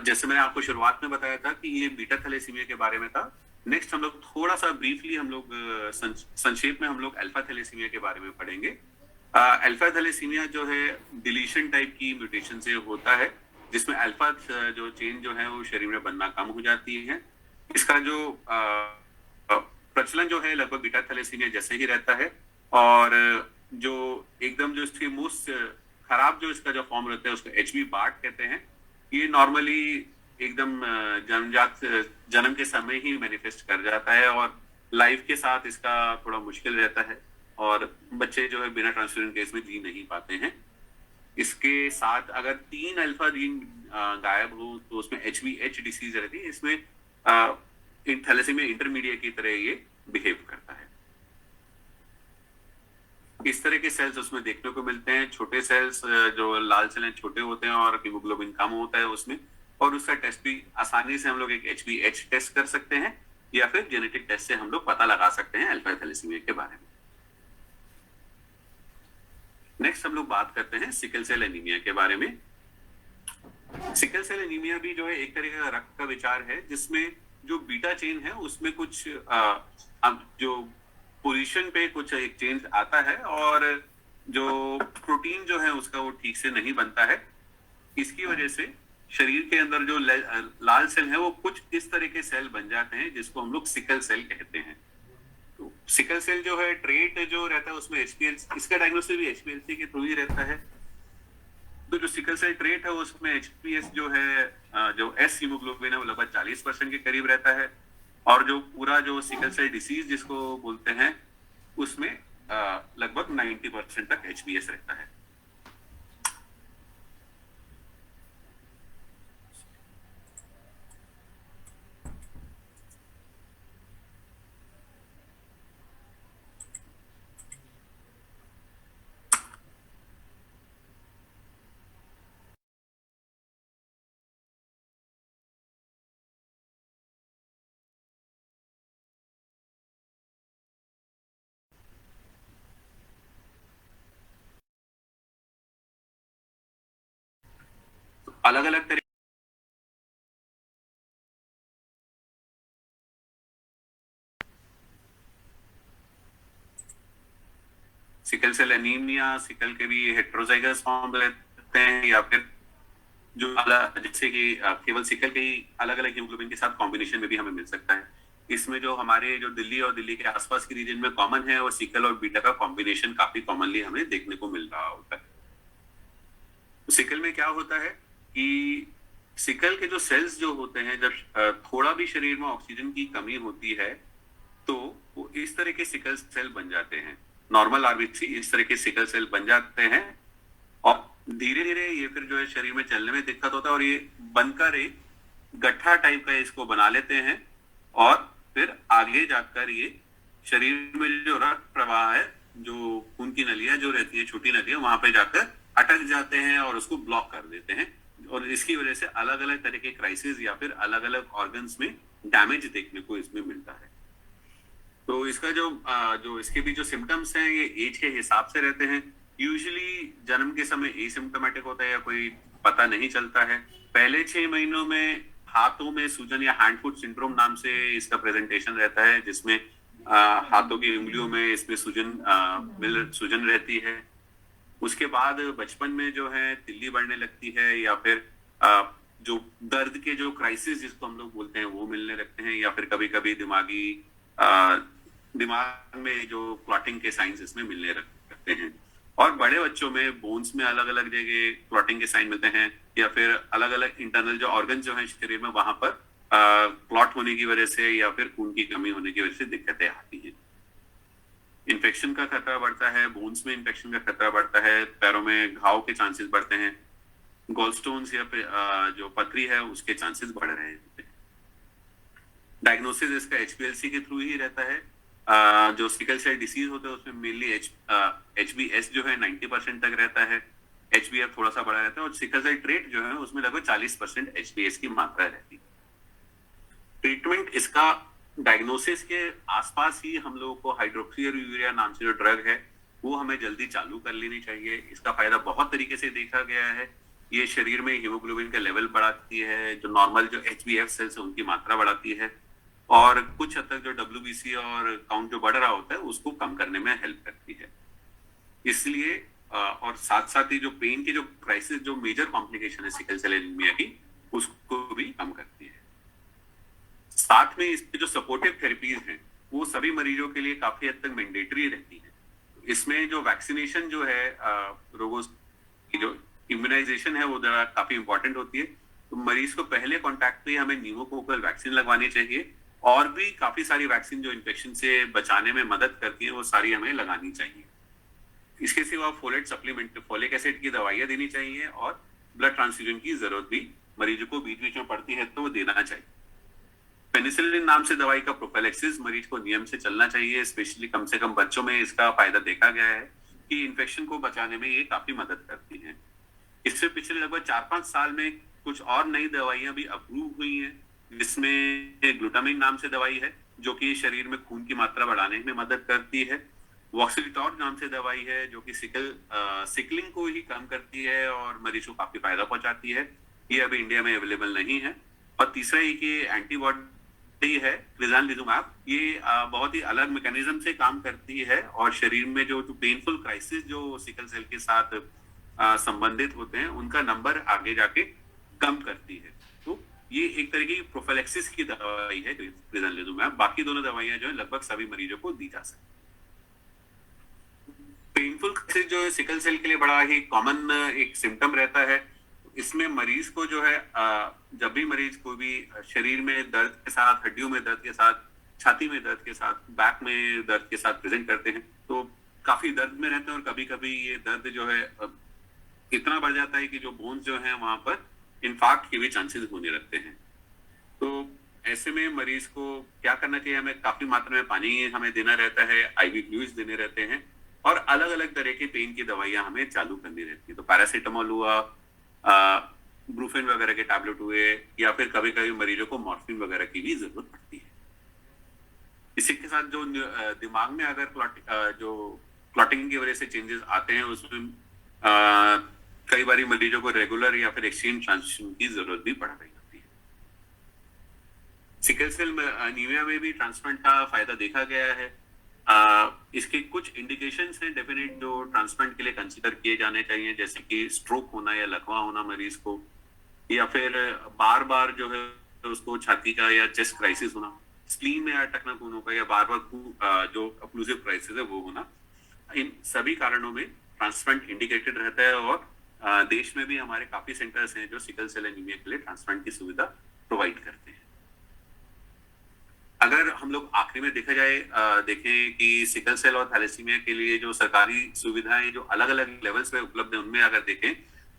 जैसे मैंने आपको शुरुआत में बताया था कि ये बीटा थैलेसीमिया के बारे में था। नेक्स्ट हम लोग थोड़ा सा ब्रीफली हम लोग संक्षेप में हम लोग अल्फा थैलेसीमिया के बारे में पढ़ेंगे। अल्फा थैलेसीमिया जो है डिलीशन टाइप की म्यूटेशन से होता है, जिसमें अल्फा जो चेन जो है वो शरीर में बनना कम हो जाती है। इसका जो प्रचलन जो है लगभग बीटा थैलेसीमिया जैसे ही रहता है, और जो एकदम जो इसके मोस्ट खराब जो इसका जो फॉर्म रहता है उसको HB बार्ट कहते हैं। ये नॉर्मली एकदम जन्म के समय ही मैनिफेस्ट कर जाता है, और लाइफ के साथ इसका थोड़ा मुश्किल रहता है, और बच्चे जो है बिना ट्रांसफ्यूजन केस में जी नहीं पाते हैं। इसके साथ अगर 3 अल्फा जीन गायब हो तो उसमें HBH डिसीज रहती है। इसमें थैलेसीमिया इंटरमीडिएट की तरह ये बिहेव करता है। इस तरह के सेल्स उसमें देखने को मिलते हैं, छोटे सेल्स जो लाल सेल छोटे होते हैं और हीमोग्लोबिन कम होता है उसमें, और उसका टेस्ट भी आसानी से हम लोग एक HBH टेस्ट कर सकते हैं, या फिर जेनेटिक टेस्ट से हम लोग पता लगा सकते हैं अल्फा थैलेसीमिया के बारे में। नेक्स्ट हम लोग बात करते हैं सिकल सेल एनीमिया के बारे में। सिकल सेल एनीमिया भी जो है एक तरीके का रक्त का विकार है, जिसमें जो बीटा चेन है उसमें कुछ जो पोजीशन पे कुछ एक चेंज आता है, और जो प्रोटीन जो है उसका वो ठीक से नहीं बनता है। इसकी वजह से शरीर के अंदर जो लाल सेल है वो कुछ इस तरह के सेल बन जाते हैं, जिसको हम लोग सिकल सेल कहते हैं। तो सिकल सेल जो है ट्रेट जो रहता है उसमें HPLC, इसका डायग्नोसिस भी HPLC के थ्रू ही रहता है। तो जो सिकल सेल ट्रेट है उसमें HPS जो है जो S हीमोग्लोबिन है वो लगभग 40% के करीब रहता है, और जो पूरा जो सिकल सेल डिसीज जिसको बोलते हैं उसमें लगभग 90% तक HBS रहता है। अलग अलग तरह सिकल सेल एनीमिया, सिकल के भी हेट्रोजाइगस फॉर्म रहते हैं, या फिर जो अलग जैसे कि केवल सिकल के ही अलग अलग हीमोग्लोबिन के साथ कॉम्बिनेशन में भी हमें मिल सकता है। इसमें जो हमारे जो दिल्ली और दिल्ली के आसपास के रीजन में कॉमन है, और सिकल और बीटा का कॉम्बिनेशन काफी कॉमनली हमें देखने को मिल रहा होता है। तो सिकल में क्या होता है कि सिकल के जो सेल्स जो होते हैं, जब थोड़ा भी शरीर में ऑक्सीजन की कमी होती है तो वो इस तरह के सिकल सेल बन जाते हैं। नॉर्मल RBC इस तरह के सिकल सेल बन जाते हैं, और धीरे धीरे ये फिर जो है शरीर में चलने में दिक्कत होता है और ये बनकर एक गट्ठा टाइप का इसको बना लेते हैं और फिर आगे जाकर ये शरीर में जो रक्त प्रवाह है, जो खून की नलियां जो रहती है, छोटी नलियां, वहां पे जाकर अटक जाते हैं और उसको ब्लॉक कर देते हैं और इसकी वजह से अलग अलग तरह के क्राइसिस या फिर अलग अलग ऑर्गन्स में डैमेज देखने को इसमें मिलता है। तो इसका जो इसके भी जो सिम्टम्स हैं ये एज के हिसाब से रहते हैं। यूजुअली जन्म के समय एसिम्प्टोमेटिक होता है या कोई पता नहीं चलता है। पहले 6 महीनों में हाथों में सूजन या हैंड फुट सिंड्रोम नाम से इसका प्रेजेंटेशन रहता है, जिसमें हाथों की उंगलियों में इसमें सूजन रहती है। उसके बाद बचपन में जो है तिल्ली बढ़ने लगती है या फिर जो दर्द के जो क्राइसिस जिसको हम लोग बोलते हैं वो मिलने लगते हैं या फिर कभी कभी दिमाग में जो क्लॉटिंग के साइंस इसमें मिलने लगते हैं। और बड़े बच्चों में बोन्स में अलग अलग जगह क्लॉटिंग के साइन मिलते हैं या फिर अलग अलग इंटरनल जो ऑर्गन जो है शरीर में वहां पर क्लॉट होने की वजह से या फिर खून की कमी होने की वजह से दिक्कतें आती हैं। इन्फेक्शन का खतरा बढ़ता है, बोन्स में इन्फेक्शन का खतरा बढ़ता है, पैरों में घाव के चांसेस बढ़ते हैं, गॉलस्टोन्स या फिर जो पथरी है उसके चांसेस बढ़ रहे हैं। डायग्नोसिस इसका HPLC के थ्रू ही रहता है। जो सिकल सेल डिसीज होता है उसमें मेनली HbS जो है 90% तक रहता है, HbF थोड़ा सा बड़ा रहता है और सिकल सेल ट्रेट जो है उसमें लगभग 40% HbS की मात्रा रहती है। ट्रीटमेंट इसका डायग्नोसिस के आसपास ही हम लोगों को हाइड्रोक्सीयूरिया नाम से जो ड्रग है वो हमें जल्दी चालू कर लेनी चाहिए। इसका फायदा बहुत तरीके से देखा गया है। ये शरीर में हीमोग्लोबिन का लेवल बढ़ाती है, जो नॉर्मल जो HbF सेल्स है उनकी मात्रा बढ़ाती है और कुछ हद तक जो WBC और काउंट जो बढ़ रहा होता है उसको कम करने में हेल्प करती है। इसलिए और साथ साथ ही जो पेन की जो क्राइसिस जो मेजर कॉम्प्लिकेशन है सिकल सेल एनीमिया की उसको भी कम करती है। साथ में इसकी जो सपोर्टिव थेरेपीज हैं वो सभी मरीजों के लिए काफी हद तक मैंडेटरी रहती है। इसमें जो वैक्सीनेशन जो है रोगों की जो इम्यूनाइजेशन है वो काफी इंपॉर्टेंट होती है। तो मरीज को पहले कॉन्टैक्ट पे हमें न्यूमोकोकल वैक्सीन लगवानी चाहिए और भी काफी सारी वैक्सीन जो इन्फेक्शन से बचाने में मदद करती है वो सारी हमें लगानी चाहिए। इसके सिवा फोलेट सप्लीमेंट, फोलिक एसिड की दवाइयां देनी चाहिए और ब्लड ट्रांसफ्यूजन की जरूरत भी मरीजों को बीच बीच में पड़ती है तो वो देना चाहिए। पेनिसिलिन नाम से दवाई का प्रोफिलैक्सिस मरीज को नियम से चलना चाहिए, स्पेशली कम से कम बच्चों में इसका फायदा देखा गया है कि इन्फेक्शन को बचाने में ये काफी मदद करती है। इससे पिछले लगभग 4-5 साल में कुछ और नई दवाइयां भी अप्रूव हुई हैं, जिसमें ग्लूटामिन नाम से दवाई है जो कि शरीर में खून की मात्रा बढ़ाने में मदद करती है। वॉक्सिलिटॉर नाम से दवाई है जो कि सिकलिंग को ही कम करती है और मरीज को काफी फायदा पहुंचाती है। ये अभी इंडिया में अवेलेबल नहीं है। और तीसरा ये कि एंटीबॉडी है क्रिजानलिजुमैब, ये बहुत ही अलग मैकेनिज्म से काम करती है और शरीर में जो पेनफुल क्राइसिस जो सिकल सेल के साथ संबंधित होते हैं उनका नंबर आगे जाके कम करती है। तो ये एक तरह की प्रोफिलैक्सिस की दवाई है क्रिजानलिजुमैब। बाकी दोनों दवाइयां जो है लगभग सभी मरीजों को दी जा सकती है। पेनफुल क्राइसिस जो है सिकल सेल के लिए बड़ा ही कॉमन एक सिम्टम रहता है। इसमें मरीज को जो है जब भी मरीज को भी शरीर में दर्द के साथ, हड्डियों में दर्द के साथ, छाती में दर्द के साथ, बैक में दर्द के साथ प्रेजेंट करते हैं तो काफी दर्द में रहते हैं और कभी कभी ये दर्द जो है इतना बढ़ जाता है कि जो बोन्स जो है वहां पर इन्फार्क्ट के भी चांसेस होने लगते हैं। तो ऐसे में मरीज को क्या करना चाहिए, हमें काफी मात्रा में पानी हमें देना रहता है, IV फ्लूइड्स देने रहते हैं और अलग अलग तरह की पेन की दवाइयां हमें चालू करनी रहती है। तो पैरासीटामोल हुआ, ब्रूफेन वगैरह के टैबलेट हुए या फिर कभी कभी मरीजों को मॉर्फिन वगैरह की भी जरूरत पड़ती है। इसी के साथ जो दिमाग में अगर क्लॉटिंग की वजह से चेंजेस आते हैं उसमें कई बार मरीजों को रेगुलर या फिर एक्सचेंज ट्रांसफ्यूजन की जरूरत भी पड़ रही होती है। सिकल सेल एनीमिया में भी ट्रांसप्लांट का फायदा देखा गया है। इसके कुछ इंडिकेशंस हैं डेफिनेट जो ट्रांसप्लांट के लिए कंसीडर किए जाने चाहिए, जैसे कि स्ट्रोक होना या लकवा होना मरीज को, या फिर बार बार जो है उसको छाती का या चेस्ट क्राइसिस होना, स्प्लीन में अटकना खूनों का, या बार बार जो ऑक्लूसिव क्राइसिस है वो होना। इन सभी कारणों में ट्रांसप्लांट इंडिकेटेड रहता है और देश में भी हमारे काफी सेंटर्स हैं जो सिकल सेल एनीमिया के लिए ट्रांसप्लांट की सुविधा प्रोवाइड करते हैं। अगर हम लोग आखिरी में देखा जाए देखें कि सिकल सेल और थैलेसीमिया के लिए जो सरकारी सुविधाएं जो अलग अलग लेवल्स पे उपलब्ध है उनमें अगर देखें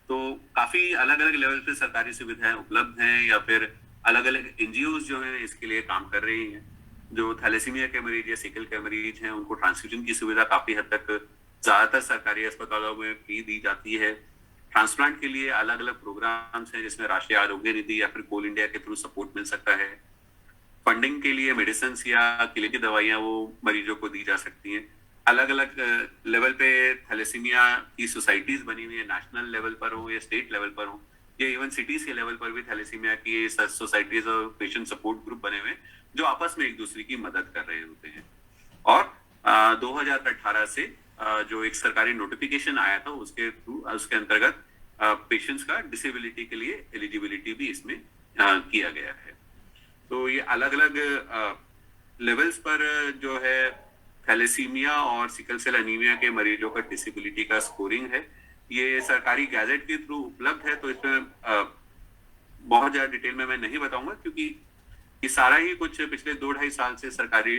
तो काफी अलग अलग लेवल पे सरकारी सुविधाएं उपलब्ध हैं या फिर अलग अलग एनजीओ जो हैं इसके लिए काम कर रही हैं। जो थैलेसीमिया के मरीज या सिकल के मरीज हैं उनको ट्रांसफ्यूजन की सुविधा काफी हद तक ज्यादातर सरकारी अस्पतालों में फ्री दी जाती है। ट्रांसप्लांट के लिए अलग अलग प्रोग्राम्स हैं जिसमें राष्ट्रीय आरोग्य निधि या फिर कोल इंडिया के थ्रू सपोर्ट मिल सकता है। फंडिंग के लिए मेडिसिन या किले की दवाइयां वो मरीजों को दी जा सकती हैं। अलग अलग लेवल पे थैलेसीमिया की सोसाइटीज बनी हुई है, नेशनल लेवल पर हो या स्टेट लेवल पर हो या इवन सिटीज के लेवल पर भी थैलेसीमिया की सोसाइटीज और पेशेंट सपोर्ट ग्रुप बने हुए जो आपस में एक दूसरे की मदद कर रहे होते हैं। और 2018 से जो एक सरकारी नोटिफिकेशन आया था उसके थ्रू उसके अंतर्गत पेशेंट्स का डिसेबिलिटी के लिए एलिजिबिलिटी भी इसमें किया गया है। तो ये अलग अलग लेवल्स पर जो है थैलेसीमिया और सिकल सेल एनीमिया के मरीजों का डिसेबिलिटी का स्कोरिंग है। ये सरकारी गैजेट के थ्रू उपलब्ध है, तो इसमें बहुत ज्यादा डिटेल में मैं नहीं बताऊंगा क्योंकि ये सारा ही कुछ पिछले 2-2.5 साल से सरकारी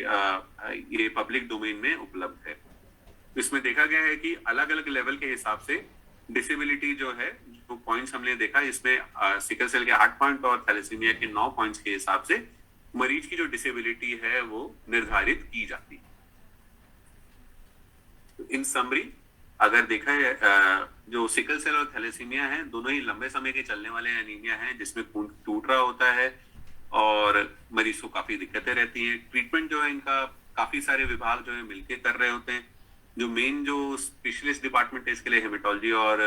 ये पब्लिक डोमेन में उपलब्ध है। इसमें देखा गया है कि अलग अलग लेवल के हिसाब से डिसेबिलिटी जो है, जो पॉइंट्स हमने देखा इसमें सिकल सेल के 8 पॉइंट और थैलेसीमिया के 9 पॉइंट्स के हिसाब से मरीज की जो डिसेबिलिटी है वो निर्धारित की जाती है। इन समरी अगर देखा है जो सिकल सेल और थैलेसीमिया है दोनों ही लंबे समय के चलने वाले एनीमिया हैं जिसमें खून टूट रहा होता है और मरीज को काफी दिक्कतें रहती हैं। ट्रीटमेंट जो है इनका काफी सारे विभाग जो है मिलके कर रहे होते हैं। जो मेन जो स्पेशलिस्ट डिपार्टमेंट है इसके लिए हेमेटोलॉजी और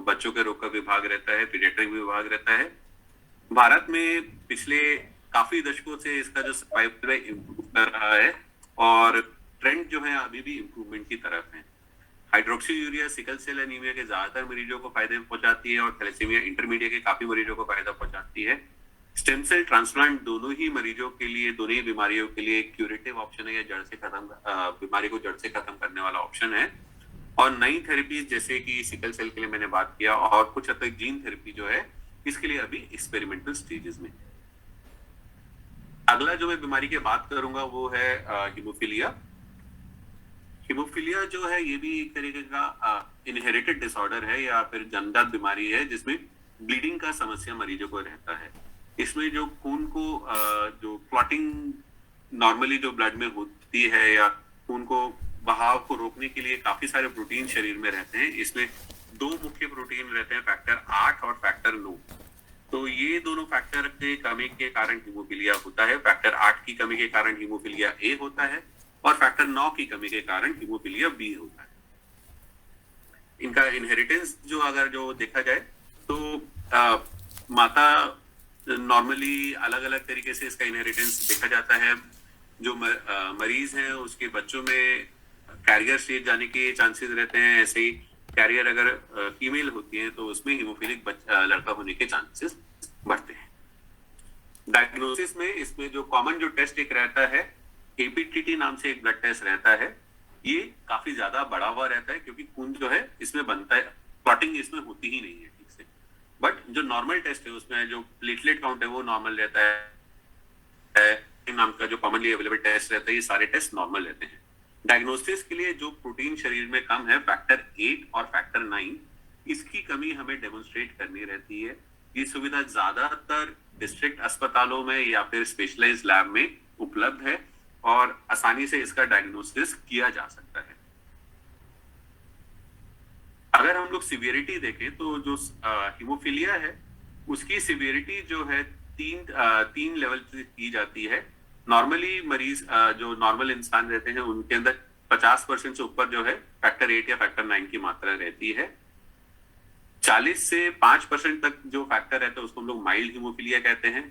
बच्चों के रोग का विभाग रहता है, पीडियाट्रिक विभाग रहता है। भारत में पिछले काफी दशकों से इसका जो पाइपलाइन इम्प्रूव कर रहा है और ट्रेंड जो है अभी भी इम्प्रूवमेंट की तरफ है। Hydroxyurea sickle cell anaemia के ज्यादातर मरीजों को फायदे पहुंचाती है और थैलेसीमिया इंटरमीडिएट के काफी मरीजों को फायदा पहुंचाती है। स्टेम सेल ट्रांसप्लांट दोनों ही मरीजों के लिए, दोनों ही बीमारियों के लिए क्यूरेटिव ऑप्शन है या जड़ से खत्म बीमारी को जड़ से खत्म करने वाला ऑप्शन है। और नई थेरेपीज जैसे कि सिकल सेल के लिए मैंने बात किया और कुछ हद तक जीन थेरेपी जो है इसके लिए अभी एक्सपेरिमेंटल स्टेजेस में। अगला जो मैं बीमारी की बात करूंगा वो है हीमोफीलिया। हीमोफीलिया जो है ये भी एक तरीके का इनहेरिटेड डिसऑर्डर है या फिर जन्मजात बीमारी है जिसमें ब्लीडिंग का समस्या मरीजों को रहता है। इसमें जो खून को जो क्लॉटिंग नॉर्मली जो ब्लड में होती है या खून को बहाव को रोकने के लिए काफी सारे प्रोटीन शरीर में रहते हैं। इसमें 2 मुख्य प्रोटीन रहते हैं, फैक्टर 8 और फैक्टर 9। तो ये दोनों फैक्टर के कमी के कारण हीमोफीलिया होता है। फैक्टर 8 की कमी के कारण हीमोफीलिया ए होता है और फैक्टर 9 की कमी के कारण हीमोफीलिया बी होता है। इनका इनहेरिटेंस जो अगर जो देखा जाए तो माता नॉर्मली अलग अलग तरीके से इसका इनहेरिटेंस देखा जाता है। जो मरीज हैं उसके बच्चों में कैरियर स्टेज जाने के चांसेस रहते हैं। ऐसे ही कैरियर अगर फीमेल होती है तो उसमें हीमोफिलिक लड़का होने के चांसेस बढ़ते हैं। डायग्नोसिस में इसमें जो कॉमन जो टेस्ट एक रहता है एपीटीटी नाम से एक ब्लड टेस्ट रहता है। ये काफी ज्यादा बढ़ा हुआ रहता है क्योंकि खून जो है इसमें बनता है, क्लॉटिंग इसमें होती ही नहीं है ठीक से। बट जो नॉर्मल टेस्ट है उसमें जो प्लेटलेट काउंट है वो नॉर्मल रहता है। नाम का जो कॉमनली अवेलेबल टेस्ट रहता है ये सारे टेस्ट नॉर्मल रहते हैं। डायग्नोसिस के लिए जो प्रोटीन शरीर में कम है फैक्टर 8 और फैक्टर 9, इसकी कमी हमें डेमोन्स्ट्रेट करनी रहती है। ये सुविधा ज्यादातर डिस्ट्रिक्ट अस्पतालों में या फिर स्पेशलाइज्ड लैब में उपलब्ध है और आसानी से इसका डायग्नोसिस किया जा सकता है। अगर हम लोग सिवियरिटी देखें तो जो हीमोफीलिया है उसकी सिवियरिटी जो है तीन लेवल से की जाती है। नॉर्मली मरीज जो नॉर्मल इंसान रहते हैं उनके अंदर 50% से ऊपर जो है फैक्टर 8 या फैक्टर 9 की मात्रा रहती है। 40 से 5% तक जो फैक्टर रहता है उसको हम लोग माइल्ड हीमोफीलिया कहते हैं।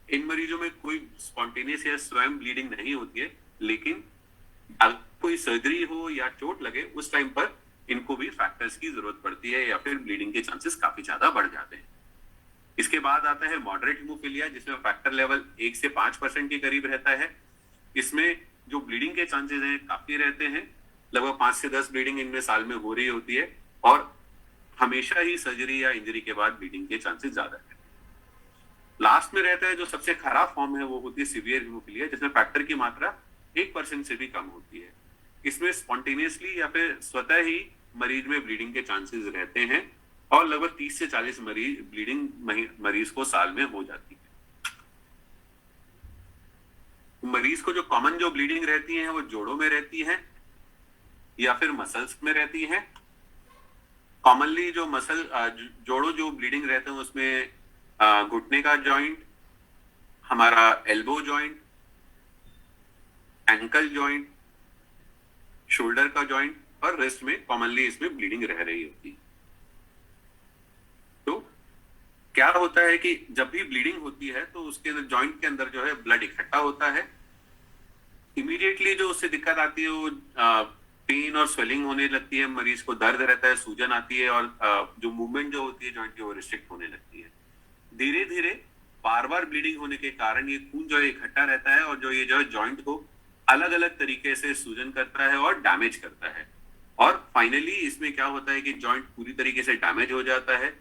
इन मरीजों में कोई स्पॉन्टेनियस या स्वयं ब्लीडिंग नहीं होती है, लेकिन अगर कोई सर्जरी हो या चोट लगे उस टाइम पर इनको भी फैक्टर्स की जरूरत पड़ती है या फिर ब्लीडिंग के चांसेस काफी ज्यादा बढ़ जाते हैं। इसके बाद आता है मॉडरेट हीमोफीलिया जिसमें फैक्टर लेवल 1 से 5% के करीब रहता है। इसमें जो ब्लीडिंग के चांसेस हैं काफी रहते हैं, लगभग 5 से 10 ब्लीडिंग इनमें साल में हो रही होती है और हमेशा ही सर्जरी या इंजरी के बाद ब्लीडिंग के चांसेस ज्यादा है। लास्ट में रहता है जो सबसे खराब फॉर्म है वो होती है सीवियर हीमोफीलिया जिसमें फैक्टर की मात्रा 1% से भी कम होती है। इसमें स्पॉन्टेनियसली या फिर स्वतः ही मरीज में ब्लीडिंग के चांसेस रहते हैं और लगभग 30 से 40 ब्लीडिंग मरीज को साल में हो जाती है। मरीज को जो कॉमन जो ब्लीडिंग रहती है वो जोड़ों में रहती है या फिर मसल्स में रहती है। कॉमनली जो मसल जोड़ों जो ब्लीडिंग रहते हैं उसमें घुटने का जॉइंट, हमारा elbow joint, ankle joint, shoulder का जॉइंट और रिस्ट में कॉमनली इसमें ब्लीडिंग रह रही होती है। तो क्या होता है कि जब भी ब्लीडिंग होती है तो उसके अंदर जॉइंट के अंदर जो है ब्लड इकट्ठा होता है। इमीडिएटली जो उससे दिक्कत आती है वो पेन और स्वेलिंग होने लगती है, मरीज को दर्द रहता है, सूजन आती है और जो मूवमेंट जो होती है जॉइंट की वो रिस्ट्रिक्ट होने लगती है। धीरे धीरे बार बार ब्लीडिंग होने के कारण ये खून जो है इकट्ठा रहता है और जो ये जो है जॉइंट को अलग अलग तरीके से सूजन करता है और डैमेज करता है। और फाइनली इसमें क्या होता है कि जॉइंट पूरी तरीके से डैमेज हो जाता है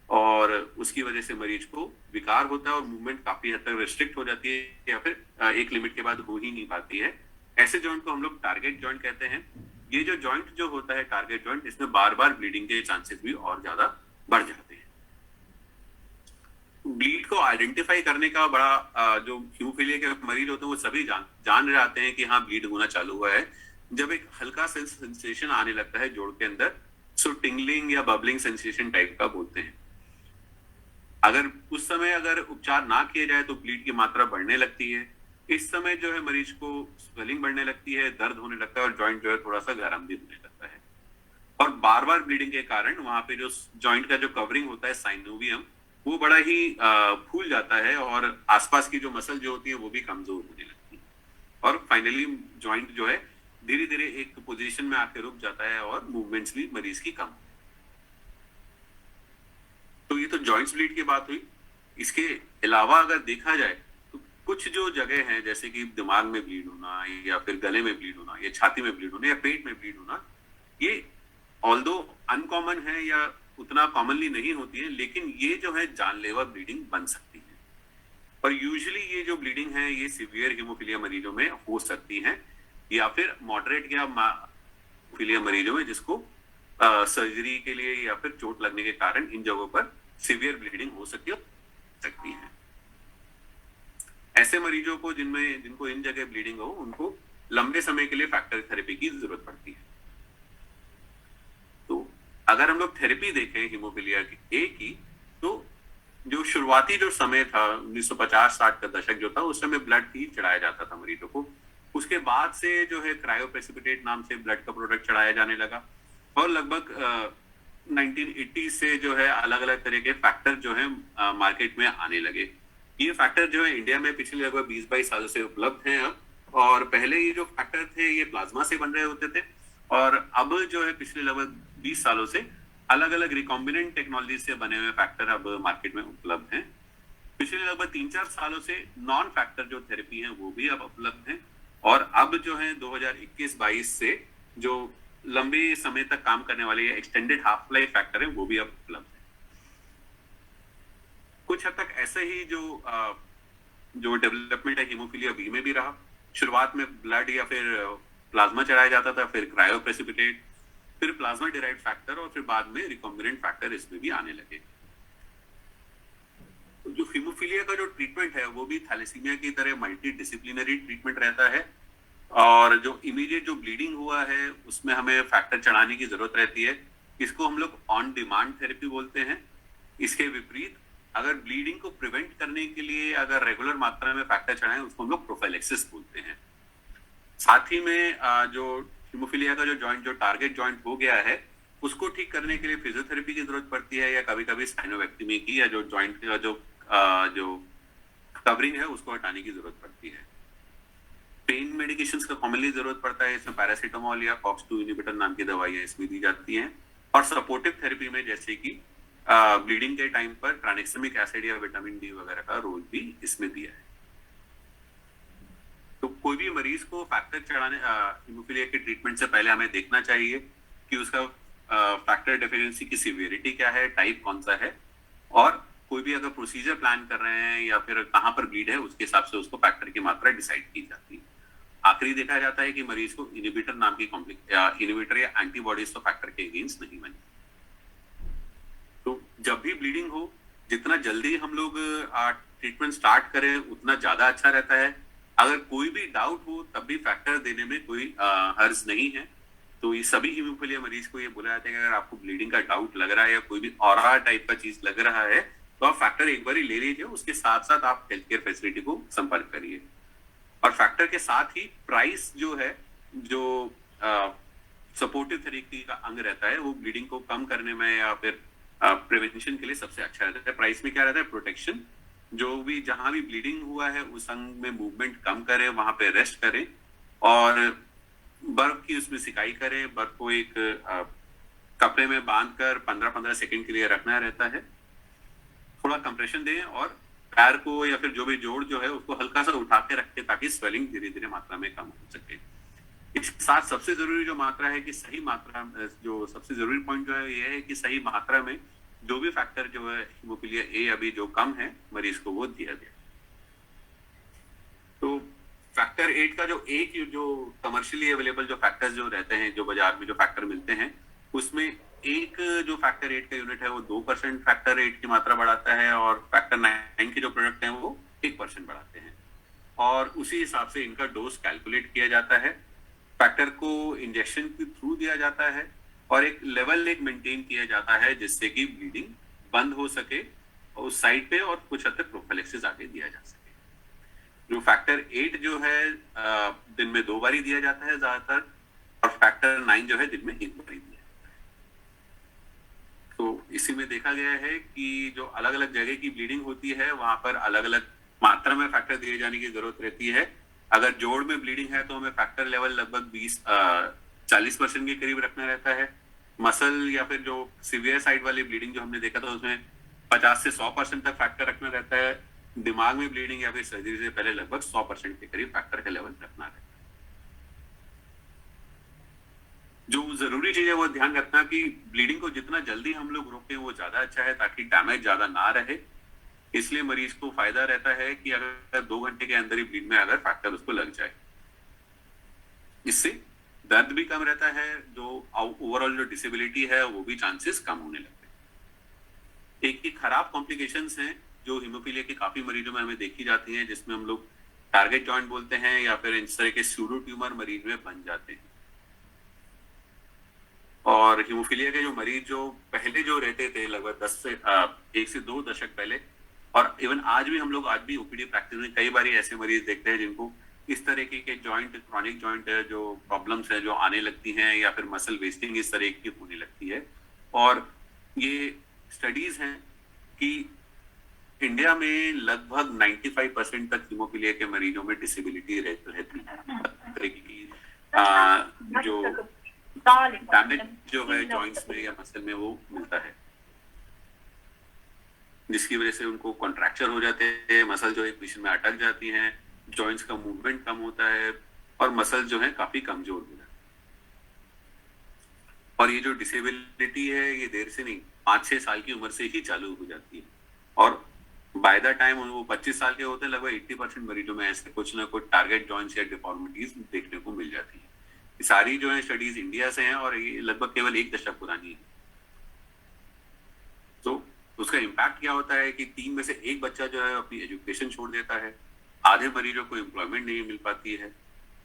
और उसकी वजह से मरीज को विकार होता है और मूवमेंट काफी हद तक रिस्ट्रिक्ट हो जाती है या फिर एक लिमिट के बाद हो ही नहीं पाती है। ऐसे जॉइंट को हम लोग टारगेट जॉइंट कहते हैं। ये जो जॉइंट जो होता है टारगेट जॉइंट, इसमें बार बार ब्लीडिंग के चांसेस भी और ज्यादा बढ़ जाते हैं। ब्लीड को आइडेंटिफाई करने का बड़ा जो हीमोफीलिया के मरीज होते हैं वो सभी जान जाते हैं कि हाँ ब्लीड होना चालू हुआ है जब एक हल्का सेंसेशन आने लगता है जोड़ के अंदर। सो टिंगलिंग या बबलिंग सेंसेशन टाइप का बोलते हैं। अगर उस समय अगर उपचार ना किए जाए तो ब्लीड की मात्रा बढ़ने लगती है। इस समय जो है मरीज को स्वेलिंग बढ़ने लगती है, दर्द होने लगता है और जॉइंट जो है थोड़ा सा गर्म भी होने लगता है। और बार बार ब्लीडिंग के कारण वहां पे जो जॉइंट का जो कवरिंग होता है साइनोवियम, वो बड़ा ही फूल जाता है और आसपास की जो मसल जो होती है वो भी कमजोर होने लगती है और फाइनली जॉइंट जो है धीरे धीरे एक पोजीशन में आके रुक जाता है और मूवमेंट्स भी मरीज की कम। तो ये तो जॉइंट्स ब्लीड की बात हुई। इसके अलावा अगर देखा जाए तो कुछ जो जगह हैं जैसे कि दिमाग में ब्लीड होना या फिर गले में ब्लीड होना या छाती में ब्लीड होना या पेट में ब्लीड होना, ये ऑल्दो अनकॉमन है या उतना कॉमनली नहीं होती है, लेकिन ये जो है जानलेवा ब्लीडिंग बन सकती है। और यूजुअली ये जो ब्लीडिंग है ये सीवियर हीमोफीलिया मरीजों में हो सकती है या फिर मॉडरेट या हीमोफीलिया मरीजों में जिसको सर्जरी के लिए या फिर चोट लगने के कारण इन जगहों पर सीवियर ब्लीडिंग हो सकती है। ऐसे मरीजों को जिनको इन जगह ब्लीडिंग हो उनको लंबे समय के लिए फैक्टर थेरेपी की जरूरत पड़ती है। तो अगर हम लोग थेरेपी देखें हीमोफीलिया ए की, तो जो शुरुआती जो समय था 1950-60 का दशक जो था, उस समय ब्लड ही चढ़ाया जाता था मरीजों को। उसके बाद से जो है क्रायोप्रेसिपिटेट नाम से ब्लड का प्रोडक्ट चढ़ाया जाने लगा और लगभग 1980 से जो है अलग अलग तरह के फैक्टर जो है मार्केट में आने लगे। ये फैक्टर जो है इंडिया में पिछले लगभग 20-22 सालों से उपलब्ध हैं अब। और पहले ये जो फैक्टर थे ये प्लाज्मा से बन रहे होते थे और अब जो है पिछले लगभग 20 सालों से अलग अलग रिकॉम्बिनेंट टेक्नोलॉजी से बने हुए फैक्टर अब मार्केट में उपलब्ध हैं। पिछले लगभग 3-4 सालों से नॉन फैक्टर जो थेरेपी है वो भी अब उपलब्ध है और अब जो है 2021-22 से जो लंबे समय तक काम करने वाले एक्सटेंडेड हाफ लाइफ फैक्टर है वो भी अब उपलब्ध है। कुछ हद तक ऐसे ही जो डेवलपमेंट है हीमोफीलिया बी में भी रहा। शुरुआत में ब्लड या फिर प्लाज्मा चढ़ाया जाता था, फिर क्रायोप्रेसिपिटेट, फिर प्लाज्मा डिराइव्ड फैक्टर और फिर बाद में रिकॉम्बिनेंट फैक्टर इसमें भी आने लगे। तो जो हीमोफीलिया का जो ट्रीटमेंट है वो भी थैलेसीमिया की तरह मल्टी डिसिप्लिनरी ट्रीटमेंट रहता है और जो इमीडिएट जो ब्लीडिंग हुआ है उसमें हमें फैक्टर चढ़ाने की जरूरत रहती है। इसको हम लोग ऑन डिमांड थेरेपी बोलते हैं। इसके विपरीत अगर ब्लीडिंग को प्रिवेंट करने के लिए अगर रेगुलर मात्रा में फैक्टर चढ़ाएं उसको हम लोग प्रोफाइलेक्सिस बोलते हैं। साथ ही में जो हीमोफीलिया का जो जॉइंट जो टारगेट जॉइंट हो गया है उसको ठीक करने के लिए फिजियोथेरेपी की जरूरत पड़ती है या कभी कभी स्पाइनोवेक्टमी की या जो जॉइंट का जो कवरिंग है उसको हटाने की जरूरत पड़ती है। पेन मेडिकेशंस का कॉमनली जरूरत पड़ता है। इसमें पैरासीटामोल या कॉक्स-2 इनहिबिटर नाम की दवाइयां इसमें दी जाती हैं और सपोर्टिव थेरेपी में जैसे कि ब्लीडिंग के टाइम पर ट्रांएक्सामिक एसिड या विटामिन डी वगैरह का रोल भी इसमें दिया है। तो कोई भी मरीज को फैक्टर चढ़ाने हीमोफीलिया के ट्रीटमेंट से पहले हमें देखना चाहिए कि उसका फैक्टर डेफिशिएंसी की सीवियरिटी क्या है, टाइप कौन सा है और कोई भी अगर प्रोसीजर प्लान कर रहे हैं या फिर कहाँ पर ब्लीड है उसके हिसाब से उसको फैक्टर की मात्रा डिसाइड की जाती है। आखिरी देखा जाता है कि मरीज को इनहिबिटर नाम की इनहिबिटर या एंटीबॉडीज तो फैक्टर के अगेंस्ट नहीं बनी। जब भी ब्लीडिंग हो, जितना जल्दी हम लोग ट्रीटमेंट स्टार्ट करें उतना ज्यादा अच्छा रहता है। अगर कोई भी डाउट हो तब भी फैक्टर देने में कोई हर्ज नहीं है। तो ये सभी हीमोफीलिया मरीज को ये बोला जाता है कि अगर आपको ब्लीडिंग का डाउट लग रहा है या कोई भी ऑरा टाइप का चीज लग रहा है तो आप फैक्टर एक बार ही ले लीजिए, उसके साथ साथ आप हेल्थ केयर फैसिलिटी को संपर्क करिए। और फैक्टर के साथ ही प्राइस जो है, जो सपोर्टिव थेरेपी का अंग रहता है, वो ब्लीडिंग को कम करने में या फिर प्रिवेंशन के लिए सबसे अच्छा रहता है। प्राइस में क्या रहता है? प्रोटेक्शन, जो भी जहां भी ब्लीडिंग हुआ है उस अंग में मूवमेंट कम करें, वहां पे रेस्ट करें और बर्फ की उसमें सिकाई करें। बर्फ को एक कपड़े में बांधकर 15-15 सेकंड के लिए रखना रहता है, थोड़ा कंप्रेशन दें और पैर को या फिर जो भी जोड़ जो है उसको हल्का सा उठा के रखें ताकि स्वेलिंग धीरे धीरे मात्रा में कम हो सके। इसके साथ सबसे जरूरी जो मात्रा है कि सही मात्रा, जो सबसे जरूरी पॉइंट जो है ये है कि सही मात्रा में जो भी फैक्टर जो है हीमोफीलिया ए अभी जो कम है मरीज को वो दिया गया। तो फैक्टर 8 का जो एक जो कमर्शियली अवेलेबल जो फैक्टर्स जो रहते हैं, जो बाजार में जो फैक्टर मिलते हैं, उसमें एक जो फैक्टर 8 का यूनिट है वो 2% फैक्टर 8 की मात्रा बढ़ाता है और फैक्टर 9 के जो प्रोडक्ट हैं वो 1% बढ़ाते हैं। और उसी हिसाब से इनका डोज कैलकुलेट किया जाता है। फैक्टर को इंजेक्शन के थ्रू दिया जाता है और एक लेवल एक मेंटेन किया जाता है जिससे कि ब्लीडिंग बंद हो सके उस साइड पे और कुछ हद तक प्रोफिलैक्सिस आगे दिया जा सके। जो फैक्टर 8 जो है दिन में 2 बार ही दिया जाता है ज्यादातर, और फैक्टर 9 जो है दिन में 1 बार ही दिया जाता है। तो इसी में देखा गया है कि जो अलग अलग जगह की ब्लीडिंग होती है वहां पर अलग अलग मात्रा में फैक्टर दिए जाने की जरूरत रहती है। अगर जोड़ में ब्लीडिंग है तो हमें फैक्टर लेवल लगभग 40% के करीब रखना रहता है। मसल या फिर जो सीवियर साइड वाली ब्लीडिंग जो हमने देखा था उसमें 50 से 100% तक फैक्टर रखना रहता है। दिमाग में ब्लीडिंग या फिर सर्जरी से पहले लगभग 100% के करीब फैक्टर का लेवल रखना रहता है। जो जरूरी चीज है वो ध्यान रखना कि ब्लीडिंग को जितना जल्दी हम लोग रोकें वो ज्यादा अच्छा है ताकि डैमेज ज्यादा ना रहे। इसलिए मरीज को फायदा रहता है कि अगर 2 घंटे के अंदर ही ब्लीड में अगर फैक्टर उसको लग जाए, इससे दर्द भी कम रहता है, जो ओवरऑल जो डिसेबिलिटी है वो भी चांसेस कम होने लगते हैं। एक खराब कॉम्प्लिकेशंस हैं जो हीमोफीलिया के काफी मरीजों में हमें देखी जाती हैं, जिसमें हम लोग टारगेट जॉइंट बोलते हैं या फिर इस तरह के स्यूडो ट्यूमर मरीज में बन जाते हैं। और हीमोफीलिया के जो मरीज जो पहले जो रहते थे लगभग 1 से 2 दशक पहले, और इवन आज भी हम लोग आज भी ओपीडी प्रैक्टिस में कई बार ऐसे मरीज देखते हैं जिनको इस तरह के जॉइंट, क्रॉनिक जॉइंट जो प्रॉब्लम्स है जो आने लगती हैं या फिर मसल वेस्टिंग इस तरह की होने लगती है। और ये स्टडीज हैं कि इंडिया में लगभग 95% तक हीमोफीलिया के मरीजों में डिसेबिलिटी रहती है। जो डैमेज जो है जॉइंट्स में या मसल में वो मिलता है, जिसकी वजह से उनको कॉन्ट्रैक्चर हो जाते हैं, मसल जो है पोजीशन में अटक जाती हैं, जॉइंट्स का मूवमेंट कम होता है और मसल जो है काफी कमजोर हो जाती है। और ये जो डिसेबिलिटी है ये देर से नहीं 5-6 साल की उम्र से ही चालू हो जाती है और बाय द टाइम वो 25 साल के होते हैं लगभग 80% मरीजों में ऐसे कुछ ना कुछ टारगेट जॉइंट्स या डिफॉर्मिटीज देखने को मिल जाती है। ये सारी जो है स्टडीज इंडिया से हैं और ये लगभग केवल 1 दशक पुरानी है। तो उसका इम्पैक्ट क्या होता है कि 3 में से 1 बच्चा जो है अपनी एजुकेशन छोड़ देता है, आधे मरीजों को एम्प्लॉयमेंट नहीं मिल पाती है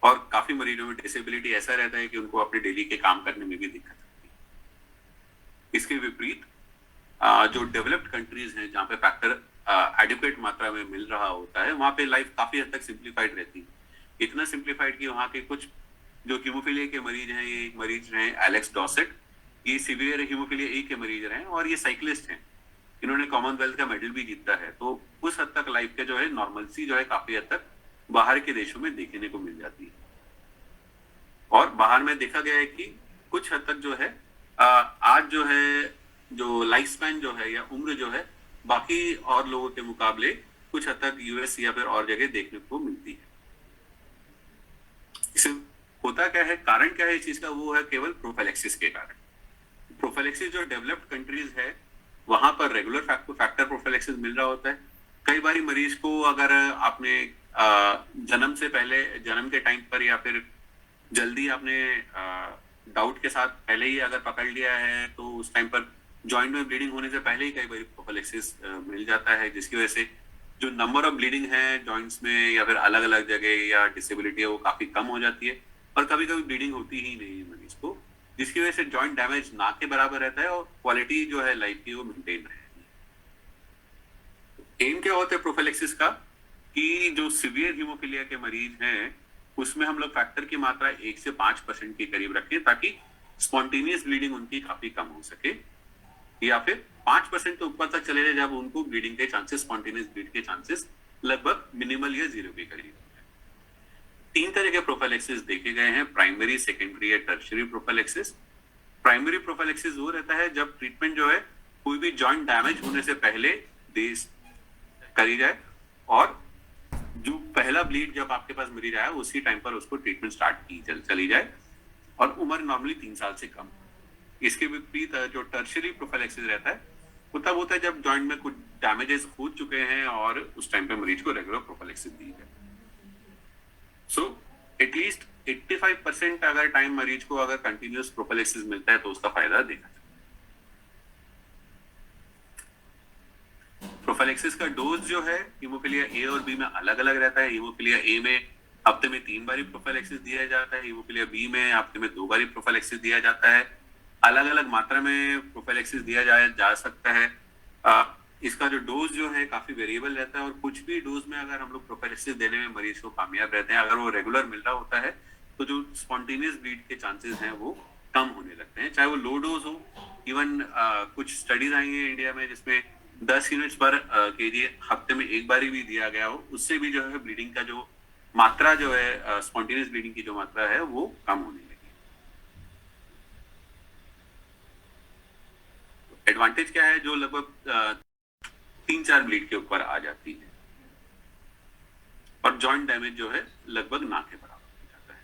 और काफी मरीजों में डिसेबिलिटी ऐसा रहता है कि उनको अपने डेली के काम करने में भी दिक्कत होती है। इसके विपरीत जो डेवलप्ड कंट्रीज हैं जहाँ पे फैक्टर एडिक्वेट मात्रा में मिल रहा होता है वहां पे लाइफ काफी हद तक सिंप्लीफाइड रहती है। इतना सिंप्लीफाइड कि वहां के कुछ जो हीमोफीलिया के मरीज हैं, ये एक मरीज रहे एलेक्स डॉसेट, ये सीवियर हीमोफीलिया ए के मरीज रहे और ये साइक्लिस्ट हैं, इन्होंने कॉमनवेल्थ का मेडल भी जीता है। तो उस हद तक लाइफ के जो है नॉर्मलसी जो है काफी हद तक बाहर के देशों में देखने को मिल जाती है। और बाहर में देखा गया है कि कुछ हद तक जो है आज जो है जो लाइफ स्पैन जो है या उम्र जो है बाकी और लोगों के मुकाबले कुछ हद तक यूएस या फिर और जगह देखने को मिलती है। इसे होता क्या है, कारण क्या है इस चीज का, वो है केवल प्रोफाइलैक्सिस के कारण। प्रोफाइलैक्सिस जो डेवलप्ड कंट्रीज है वहां पर रेगुलर फैक्टर प्रोफाइलैक्सिस मिल रहा होता है। कई बार मरीज को अगर आपने जन्म से पहले, जन्म के टाइम पर या फिर जल्दी आपने डाउट के साथ पहले ही अगर पकड़ लिया है तो उस टाइम पर जॉइंट में ब्लीडिंग होने से पहले ही कई बार प्रोफिलैक्सिस मिल जाता है, जिसकी वजह से जो नंबर ऑफ ब्लीडिंग है जॉइंट्स में या फिर अलग अलग जगह या डिसेबिलिटी है वो काफी कम हो जाती है, और कभी कभी ब्लीडिंग होती ही नहीं है मरीज को, जिसकी वजह से जॉइंट डैमेज ना के बराबर रहता है और क्वालिटी जो है लाइफ की वो मेंटेन रहेगी। एम क्या होता है प्रोफिलैक्सिस का कि जो सीवियर हीमोफीलिया के मरीज हैं उसमें हम लोग फैक्टर की मात्रा 1 से 5% के करीब रखें, ताकि स्पॉन्टेनियस ब्लीडिंग उनकी काफी कम हो सके, या फिर 5% के ऊपर तक चले जाए जब उनको ब्लीडिंग के चांसेस, स्पॉन्टेनियस ब्लीड के चांसेस लगभग मिनिमल या 0 के करीब। 3 तरह के प्रोफिलैक्सिस देखे गए हैं, प्राइमरी, सेकेंडरी या टर्शियरी प्रोफिलैक्सिस। प्राइमरी प्रोफिलैक्सिस वो रहता है जब ट्रीटमेंट जो है कोई भी जॉइंट डैमेज होने से पहले करी जाए, और जो पहला ब्लीड जब आपके पास मरीज आया उसी टाइम पर उसको ट्रीटमेंट स्टार्ट की चली जाए, और उम्र नॉर्मली 3 साल से कम। इसके विपरीत जो टर्शियरी प्रोफिलैक्सिस रहता है वो तब होता है जब जॉइंट में कुछ डैमेजेस हो चुके हैं और उस टाइम पे मरीज को रेगुलर प्रोफिलैक्सिस दी जाए। सो एटलीस्ट 85% अगर टाइम मरीज को अगर कंटिन्यूअस प्रोफिलैक्सिस मिलता है तो उसका फायदा देखा जाए। प्रोफिलैक्सिस का डोज जो है हीमोफीलिया ए और बी में अलग अलग रहता है। हीमोफीलिया ए में हफ्ते में 3 बारी प्रोफिलैक्सिस दिया जाता है, हीमोफीलिया बी में हफ्ते में 2 बारी प्रोफिलैक्सिस दिया जाता है। अलग अलग मात्रा में प्रोफिलैक्सिस दिया जा सकता है। इसका जो डोज जो है काफी वेरिएबल रहता है, और कुछ भी डोज में अगर हम लोग प्रोफिलैक्सिस देने में मरीज को कामयाब रहते हैं, अगर वो रेगुलर मिल रहा होता है तो जो स्पॉन्टेनियस ब्लीड के चांसेस हैं वो कम होने लगते हैं, चाहे वो लो डोज हो। इवन कुछ स्टडीज आई हैं इंडिया में जिसमें 10 यूनिट्स पर केजी हफ्ते में 1 बारी भी दिया गया हो, उससे भी जो है ब्लीडिंग का जो मात्रा जो है, स्पॉन्टेनियस ब्लीडिंग की जो मात्रा है वो कम होने लगी। एडवांटेज क्या है, जो लगभग 3-4 ब्लीड के ऊपर आ जाती है, और जॉइंट डैमेज जो है लगभग ना के बराबर हो जाता है,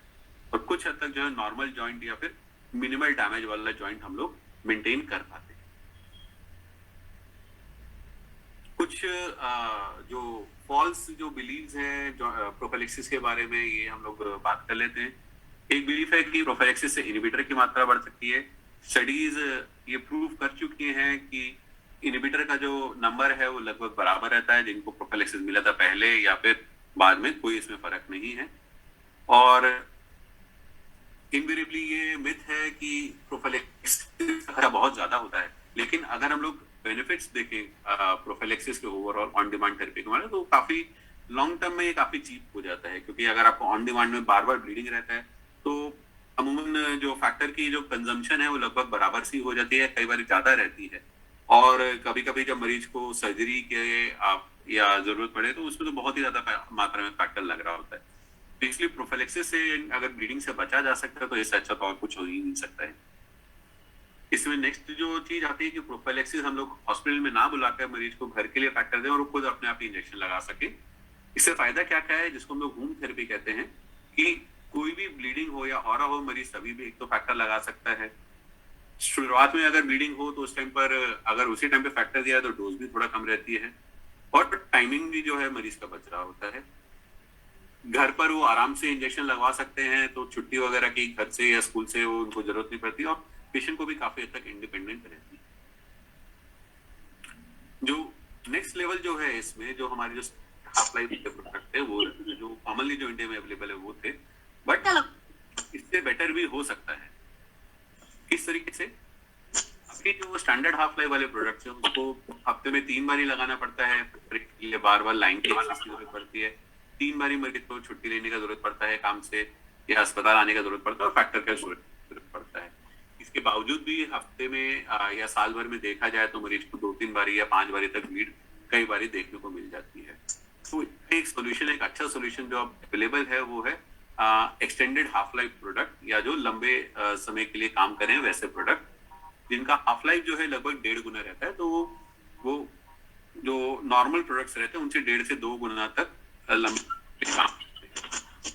और कुछ हद तक जो है नॉर्मल जॉइंट या फिर मिनिमल डैमेज वाला जॉइंट हम लोग मेंटेन कर पाते हैं। कुछ जो फॉल्स जो बिलीव्स हैं प्रोफिलैक्सिस के बारे में, ये हम लोग बात कर लेते हैं। एक बिलीफ है कि प्रोफिलैक्सिस से इनहिबिटर की मात्रा बढ़ सकती है। स्टडीज ये प्रूव कर चुकी हैं कि इनहिबिटर का जो नंबर है वो लगभग बराबर रहता है, जिनको प्रोफिलैक्सिस मिला था पहले या फिर बाद में, कोई इसमें फर्क नहीं है। और इनवेरिएबली ये मिथ है कि प्रोफिलैक्सिस का खर्चा बहुत ज्यादा होता है, लेकिन अगर हम लोग बेनिफिट्स देखें प्रोफिलैक्सिस के ओवरऑल ऑन डिमांड थेरेपी के बारे में, तो काफी लॉन्ग टर्म में ये काफी चीप हो जाता है, क्योंकि अगर आपको ऑन डिमांड में बार बार ब्लीडिंग रहता है तो अमूमन जो फैक्टर की जो कंजम्पशन है वो लगभग बराबर सी हो जाती है, कई बार ज्यादा रहती है। और कभी कभी जब मरीज को सर्जरी के या जरूरत पड़े तो उसमें तो बहुत ही ज्यादा मात्रा में फैक्टर लग रहा होता है। तो इसलिए प्रोफिलैक्सिस से अगर ब्लीडिंग से बचा जा सकता है तो इससे अच्छा तो और कुछ हो ही नहीं सकता है। इसमें नेक्स्ट जो चीज आती है कि प्रोफिलैक्सिस हम लोग हॉस्पिटल में ना बुलाकर मरीज को घर के लिए फैक्टर दें और खुद अपने आप ही इंजेक्शन लगा सके। इससे फायदा क्या क्या है, जिसको हम लोग होम थेरेपी कहते हैं, कि कोई भी ब्लीडिंग हो या ऑरा हो, मरीज तभी भी एक तो फैक्टर लगा सकता है। शुरुआत में अगर ब्लीडिंग हो तो उस टाइम पर अगर उसी टाइम पे फैक्टर दिया है तो डोज भी थोड़ा कम रहती है, और टाइमिंग भी जो है मरीज का बच रहा होता है। घर पर वो आराम से इंजेक्शन लगवा सकते हैं, तो छुट्टी वगैरह की घर से या स्कूल से वो उनको जरूरत नहीं पड़ती, और पेशेंट को भी काफी हद तक इंडिपेंडेंट रहती है। जो नेक्स्ट लेवल जो है इसमें, जो हमारी जो हाफ लाइफ के प्रोडक्ट है वो जो कॉमनली जो इंडिया में अवेलेबल है वो थे, बट इससे बेटर भी हो सकता है। किस तरीके से, अभी जो स्टैंडर्ड हाफ लाइफ वाले प्रोडक्ट्स हैं उसको हफ्ते में 3 बार लगाना पड़ता है, ये बार बार लाइन की जरूरत पड़ती है, 3 बार मरीज को छुट्टी लेने का जरूरत पड़ता है काम से, या अस्पताल आने का जरूरत पड़ता है, और फैक्टर का जरूरत पड़ता है। इसके बावजूद भी हफ्ते में या साल भर में देखा जाए तो मरीज को 2-3 बारी या 5 बारी तक ब्लीड कई बारी देखने को मिल जाती है। तो एक सोल्यूशन, एक अच्छा सोल्यूशन जो अवेलेबल है वो है एक्सटेंडेड हाफ लाइफ प्रोडक्ट, या जो लंबे समय के लिए काम करें वैसे प्रोडक्ट जिनका हाफ लाइफ जो है लगभग 1.5 गुना रहता है। तो वो जो नॉर्मल प्रोडक्ट्स रहते हैं उनसे 1.5 से 2 गुना तक लंबे काम करते हैं।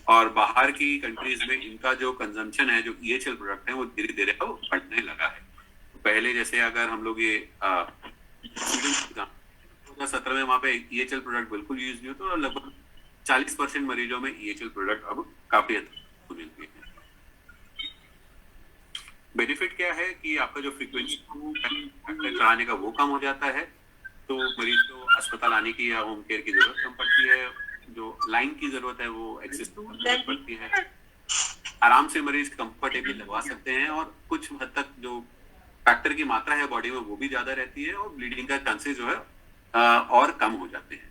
और बाहर की कंट्रीज में इनका जो कंजम्पशन है, जो EHL प्रोडक्ट है, वो धीरे धीरे बढ़ने लगा है। तो पहले जैसे अगर हम लोग ये 2017 में वहां पे EHL प्रोडक्ट बिल्कुल यूज नहीं होता, तो लगभग 40% मरीजों में EHL प्रोडक्ट अब काफी हद तक मिलती है। बेनिफिट क्या है कि आपका जो फ्रीक्वेंसी चढ़ाने का वो कम हो जाता है, तो मरीज को अस्पताल आने की या होम केयर की जरूरत कम पड़ती है, जो लाइन की जरूरत है वो एक्सेस जरूरत पड़ती है, आराम से मरीज कंफर्टेबली लगवा सकते हैं, और कुछ हद तक जो फैक्टर की मात्रा है बॉडी में वो भी ज्यादा रहती है, और ब्लीडिंग का चांसेस जो है और कम हो जाते हैं।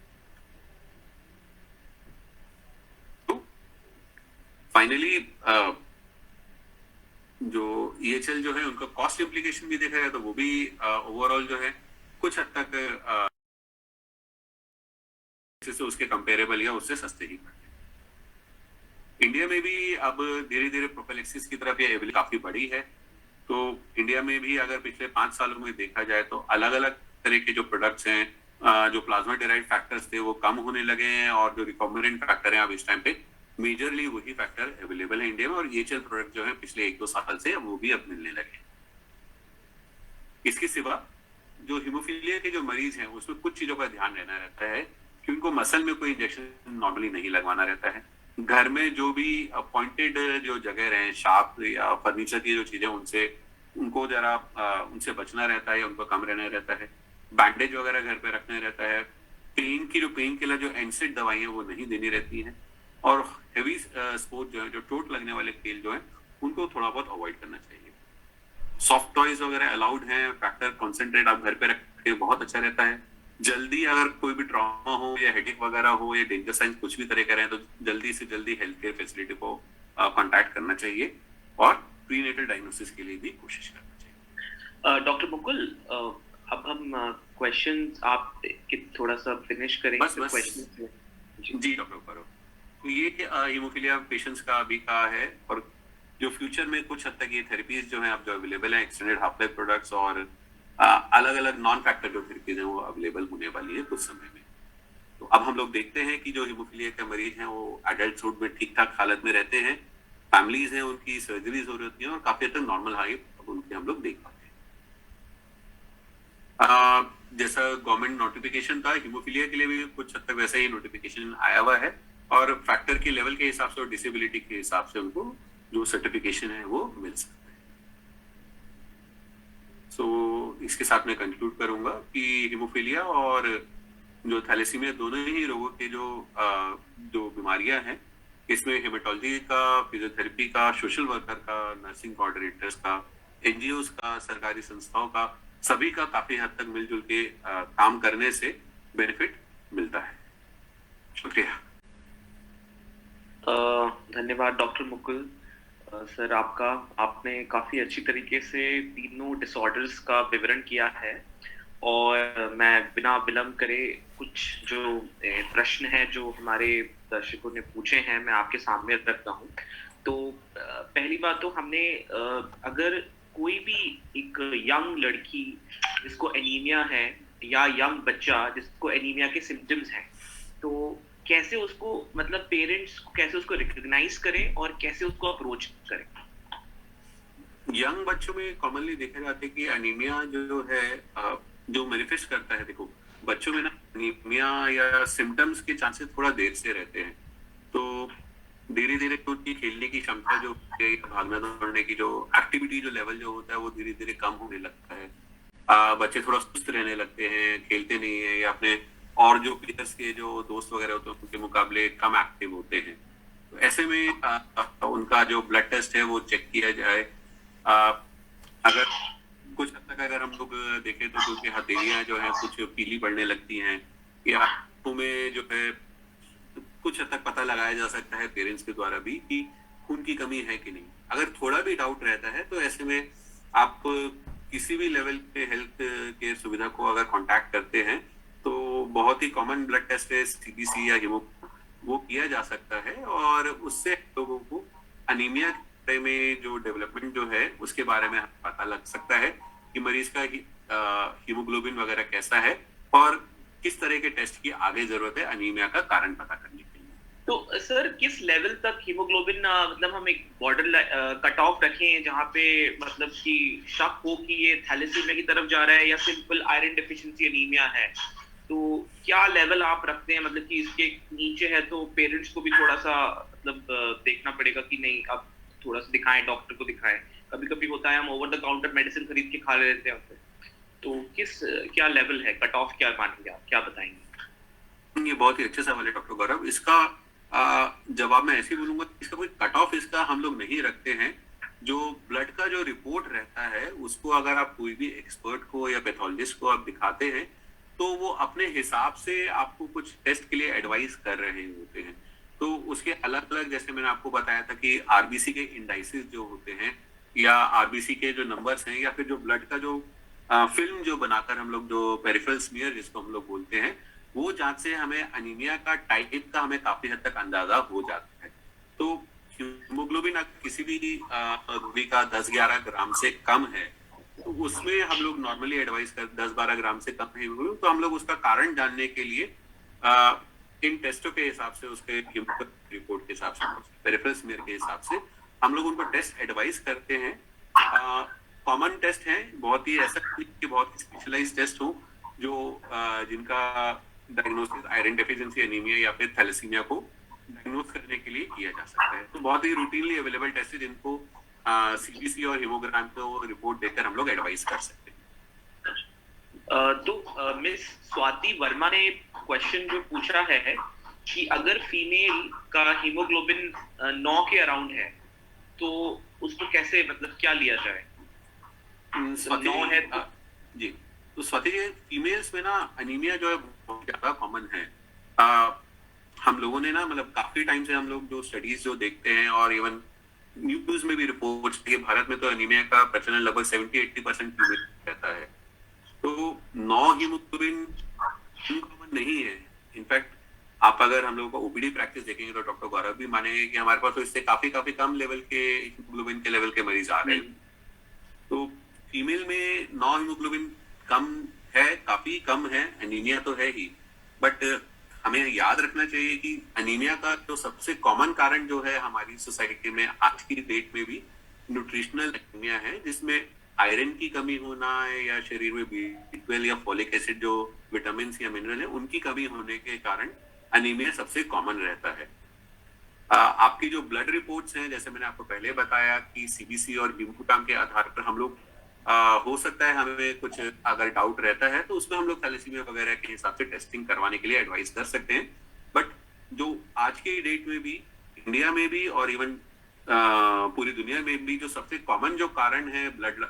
तो फाइनली जो ईएचएल जो है उनका कॉस्ट इम्प्लीकेशन भी देखा जाए तो वो भी ओवरऑल जो है कुछ हद तक से उसके कंपेरेबल या उससे सस्ते ही पड़ते हैं। इंडिया में भी अब धीरे धीरे प्रोफिलैक्सिस की तरफ ये एबिलिटी काफी बढ़ी है। तो इंडिया में भी अगर पिछले 5 सालों में देखा जाए तो अलग अलग तरह के जो प्रोडक्ट्स हैं, जो प्लाज्मा डेराइव्ड फैक्टर्स थे वो कम होने लगे हैं, और जो रिकॉम्बिनेंट फैक्टर है अब इस टाइम पे मेजरली वही फैक्टर अवेलेबल है इंडिया में, और ईएचएल प्रोडक्ट जो है पिछले 1-2 साल से वो भी अब मिलने लगे। इसके सिवा जो हीमोफीलिया के जो मरीज हैं उसमें कुछ चीजों का ध्यान रहना रहता है कि उनको मसल में कोई इंजेक्शन नॉर्मली नहीं लगवाना रहता है। घर में जो भी अपॉइंटेड जो जगह रहे, शार्प या फर्नीचर की जो चीजें, उनको जरा उनसे बचना रहता है, उनको कम रहना रहता है। बैंडेज वगैरह घर पे रखना रहता है। पेन किलर जो एनसेड दवाई है वो नहीं देनी रहती है, और हेवी स्पोर्ट जो है, जो चोट लगने वाले खेल जो है उनको थोड़ा बहुत अवॉइड करना चाहिए। सॉफ्ट टॉयज वगैरह अलाउड हैं, फैक्टर कॉन्सेंट्रेट आप घर पे रख के बहुत अच्छा रहता है। जल्दी अगर कोई भी ट्रॉमा हो या हेडेक वगैरह हो या डेंजर साइंस कुछ भी तरह का रहे तो जल्दी से जल्दी हेल्थ केयर फैसिलिटी को कांटेक्ट करना चाहिए, और प्रीनेटल डायग्नोसिस के लिए भी कोशिश करना चाहिए। डॉक्टर मुकुल, अब हम क्वेश्चंस आप थोड़ा सा फिनिश करें। बस जी डॉक्टर करो। तो ये हीमोफीलिया पेशेंट्स का अभी का है, और जो फ्यूचर में कुछ हद तक ये थेरेपीज जो है अब जो अवेलेबल है, एक्सटेंडेड हाफ लाइफ प्रोडक्ट्स और अलग अलग नॉन फैक्टर जो थेरेपीज हैं वो अवेलेबल होने वाली है कुछ समय में। तो अब हम लोग देखते हैं कि जो हीमोफीलिया के मरीज हैं वो एडल्टहुड में ठीक ठाक हालत में रहते हैं, फैमिलीज हैं उनकी सर्जरीज हो रही हैं, और काफी हद तक नॉर्मल हाइट उनके हम लोग देख पाते हैं। जैसा गवर्नमेंट नोटिफिकेशन था हीमोफीलिया के लिए भी कुछ हद तक वैसा ही नोटिफिकेशन आया हुआ है, और फैक्टर के लेवल के हिसाब से और डिसेबिलिटी के हिसाब से उनको जो सर्टिफिकेशन है वो मिल सकता है। सो इसके साथ मैं कंक्लूड करूंगा कि हीमोफीलिया और जो थैलेसीमिया दोनों ही रोगों के जो बीमारियां हैं, इसमें हेमेटोलॉजी का, फिजियोथेरेपी का, सोशल वर्कर का, नर्सिंग कोऑर्डिनेटर्स का, एनजीओस का, सरकारी संस्थाओं का, सभी का काफी हद तक मिलजुल के काम करने से बेनिफिट मिलता है। शुक्रिया। धन्यवाद डॉक्टर मुकुल सर आपका। आपने काफी अच्छी तरीके से तीनों डिसऑर्डर्स का विवरण किया है, और मैं बिना विलंब करे कुछ जो प्रश्न है जो हमारे दर्शकों ने पूछे हैं मैं आपके सामने रखता हूँ। तो पहली बात तो हमने अगर कोई भी एक यंग लड़की जिसको एनीमिया है या यंग बच्चा जिसको एनीमिया के सिम्टम्स हैं, तो कैसे उसको, मतलब पेरेंट्स कैसे उसको रिकॉग्नाइज करें और कैसे उसको अप्रोच करें? यंग बच्चों में कॉमनली देखा जाता है कि एनीमिया जो है जो मैनिफेस्ट करता है, देखो बच्चों में ना एनीमिया या सिम्टम्स के चांसेस थोड़ा देर से रहते हैं। तो धीरे धीरे उनकी खेलने की क्षमता जो है, भागना दौड़ने की जो एक्टिविटी जो लेवल जो होता है वो धीरे धीरे कम होने लगता है। बच्चे थोड़ा सुस्त रहने लगते हैं, खेलते नहीं है, या अपने और जो प्लेयर्स के जो दोस्त वगैरह होते हैं उनके मुकाबले कम एक्टिव होते हैं। तो ऐसे में उनका जो ब्लड टेस्ट है वो चेक किया जाए। अगर कुछ हद तक अगर हम लोग देखें तो उनकी हथेलियां जो है कुछ पीली पड़ने लगती हैं, या आंखों में जो है कुछ हद तक पता लगाया जा सकता है पेरेंट्स के द्वारा भी कि खून की कमी है कि नहीं। अगर थोड़ा भी डाउट रहता है तो ऐसे में आप किसी भी लेवल के हेल्थ केयर सुविधा को अगर कांटेक्ट करते हैं तो बहुत ही कॉमन ब्लड टेस्ट है सीबीसी या हीमो, वो किया जा सकता है, और उससे लोगों को अनीमिया में जो डेवलपमेंट जो है उसके बारे में पता लग सकता है कि मरीज का हीमोग्लोबिन वगैरह कैसा है, और किस तरह के टेस्ट की आगे जरूरत है अनीमिया का कारण पता करने के लिए। तो सर किस लेवल तक हीमोग्लोबिन, मतलब हम एक बॉर्डर कट ऑफ रखें जहाँ पे मतलब कि शक हो कि ये थैलेसीमिया की तरफ जा रहा है या सिंपल आयरन डेफिशिएंसी अनीमिया है, तो क्या लेवल आप रखते हैं? मतलब कि इसके नीचे है तो पेरेंट्स को भी थोड़ा सा मतलब देखना पड़ेगा कि नहीं अब थोड़ा सा दिखाएं, डॉक्टर को दिखाएं, कभी कभी होता है हम ओवर द काउंटर मेडिसिन खरीद के खा लेते हैं, तो क्या लेवल है, कट ऑफ क्या मानेंगे आप, क्या बताएंगे? ये बहुत ही अच्छा सवाल है डॉक्टर गौरव। इसका जवाब मैं ऐसे ही बोलूंगा, इसका कोई कट ऑफ इसका हम लोग नहीं रखते हैं। जो ब्लड का जो रिपोर्ट रहता है उसको अगर आप कोई भी एक्सपर्ट को या पैथोलॉजिस्ट को आप दिखाते हैं तो वो अपने हिसाब से आपको कुछ टेस्ट के लिए एडवाइस कर रहे होते हैं। तो उसके अलग अलग, जैसे मैंने आपको बताया था कि आरबीसी के इंडाइसिस जो होते हैं या आरबीसी के जो नंबर्स हैं या फिर जो ब्लड का जो फिल्म जो बनाकर हम लोग जो पेरिफेरल स्मीयर जिसको हम लोग बोलते हैं, वो जांच से हमें अनीमिया का टाइप का हमें काफी हद तक अंदाजा हो जाता है। तो हीमोग्लोबिन किसी भी रोगी का 10-11 ग्राम से कम है तो उसमें हम लोग नॉर्मली एडवाइस कर 10-12 ग्राम से कम है तो हम लोग उसका कारण जानने के लिए इन टेस्टों के हिसाब से, उसके रिपोर्ट के हिसाब से, पेरिफेरल स्मीयर के हिसाब से हम लोग उनको टेस्ट एडवाइस करते हैं। कॉमन टेस्ट हैं, बहुत ही ऐसा कि बहुत स्पेशलाइज्ड टेस्ट हो जो जिनका डायग्नोसिस आयरन डेफिशिएंसी एनीमिया या फिर थैलेसीमिया को डायग्नोस करने के लिए किया जा सकता है। तो बहुत ही रूटीनली अवेलेबल टेस्ट है जिनको सीबीसी और हीमोग्राम को रिपोर्ट देकर हम लोग एडवाइस कर सकते हैं। तो मिस स्वाति वर्मा ने क्वेश्चन जो पूछा है कि अगर फीमेल का हीमोग्लोबिन 9 के अराउंड है तो उसको कैसे, मतलब क्या लिया जाए? 9 है जी। तो स्वाति जी, फीमेल्स में ना अनीमिया जो है बहुत ज्यादा कॉमन है। हम लोगों ने ना मतलब काफी टाइम से हम लोग जो स्टडीज जो देखते हैं और इवन न्यूज में भी रिपोर्ट्स कि भारत में तो अनीमिया का प्रचलन लगभग 70-80% फीमेल रहता है। तो 9 हीमोग्लोबिन कॉमन नहीं है। इनफैक्ट आप अगर हम लोगों को ओपीडी प्रैक्टिस देखेंगे तो डॉक्टर गौरव भी मानेंगे कि हमारे पास तो इससे काफी कम लेवल के हीमोग्लोबिन के लेवल के मरीज आ रहे हैं। तो फीमेल में 9 हीमोग्लोबिन कम है, काफी कम है, एनीमिया तो है ही, बट हमें याद रखना चाहिए कि अनीमिया का जो सबसे कॉमन कारण जो है हमारी सोसाइटी में आज की डेट में भी न्यूट्रिशनल एनीमिया है, जिसमें आयरन की कमी होना है या शरीर में B12 या फोलिक एसिड जो विटामिन या मिनरल है उनकी कमी होने के कारण अनीमिया सबसे कॉमन रहता है। आपकी जो ब्लड रिपोर्ट्स हैं, जैसे मैंने आपको पहले बताया कि सीबीसी और हीमोग्राम के आधार पर हम लोग हो सकता है हमें कुछ अगर डाउट रहता है तो उसमें हम लोग थैलेसीमिया वगैरह के हिसाब से टेस्टिंग करवाने के लिए एडवाइस कर सकते हैं। बट जो आज के डेट में भी इंडिया में भी और इवन पूरी दुनिया में भी जो सबसे कॉमन जो कारण है ब्लड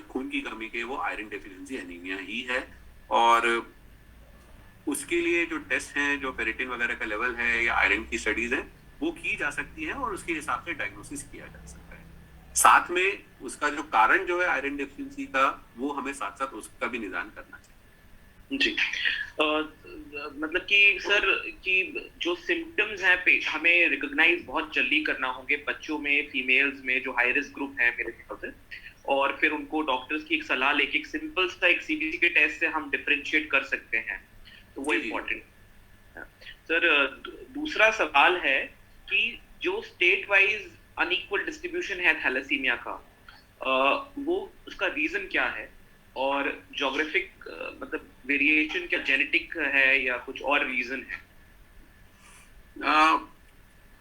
खून की कमी के, वो आयरन डेफिशिएंसी एनीमिया ही है। और उसके लिए जो टेस्ट हैं, जो फेरेटिन वगैरह का लेवल है या आयरन की स्टडीज है, वो की जा सकती है और उसके हिसाब से डायग्नोसिस किया जा सकता है। साथ में उसका जो कारण जो है आयरन डेफिशिएंसी का, वो हमें साथ साथ उसका भी निदान करना चाहिए। जी। मतलब कि सर कि जो सिम्टम्स हैं हमें रिकॉग्नाइज बहुत जल्दी करना होंगे बच्चों में, फीमेल्स में जो हाई रिस्क ग्रुप है मेरे ख्याल से, और फिर उनको डॉक्टर्स की एक सलाह लेके एक सिंपल सा एक सीबीसी के टेस्ट से हम डिफरेंशिएट कर सकते हैं, तो वो इम्पोर्टेंट। सर दूसरा सवाल है कि जो स्टेट वाइज अनइक्वल डिस्ट्रीब्यूशन है थैलेसीमिया का, वो उसका रीजन क्या है, और ज्योग्राफिक मतलब वेरिएशन क्या जेनेटिक है या कुछ और रीजन है?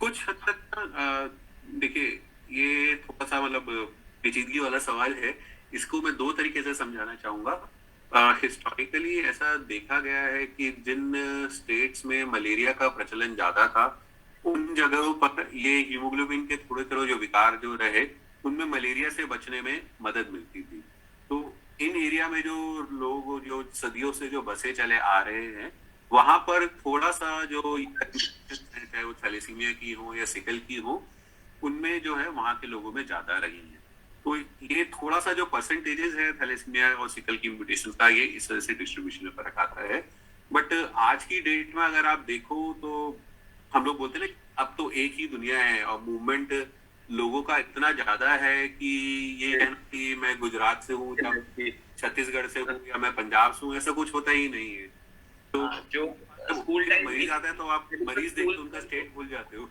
कुछ हद तक देखिए ये थोड़ा सा मतलब पेचीदगी वाला सवाल है। इसको मैं 2 तरीके से समझाना चाहूंगा। हिस्टोरिकली ऐसा देखा गया है कि जिन स्टेट्स में मलेरिया का प्रचलन ज्यादा था उन जगहों पर ये हीमोग्लोबिन के थोड़े थोड़े जो विकार जो रहे उनमें मलेरिया से बचने में मदद मिलती थी। तो इन एरिया में जो लोग जो सदियों से जो बसे चले आ रहे हैं वहां पर थोड़ा सा जो चाहे वो थैलेसीमिया की हो या सिकल की हो, उनमें जो है वहां के लोगों में ज्यादा रही है। तो ये थोड़ा सा जो परसेंटेजेस है थैलेसीमिया और सिकल की म्यूटेशन का, ये इस तरह से डिस्ट्रीब्यूशन में फर्क आता है। बट आज की डेट में अगर आप देखो तो हम लोग बोलते हैं ना अब तो एक ही दुनिया है और मूवमेंट लोगों का इतना ज्यादा है कि ये है कि मैं गुजरात से हूँ या छत्तीसगढ़ से हूँ या मैं पंजाब से हूँ, ऐसा कुछ होता ही नहीं है। तो जो स्कूल टाइम मरीज आता है तो आप मरीज देख के उनका स्टेट भूल जाते हो।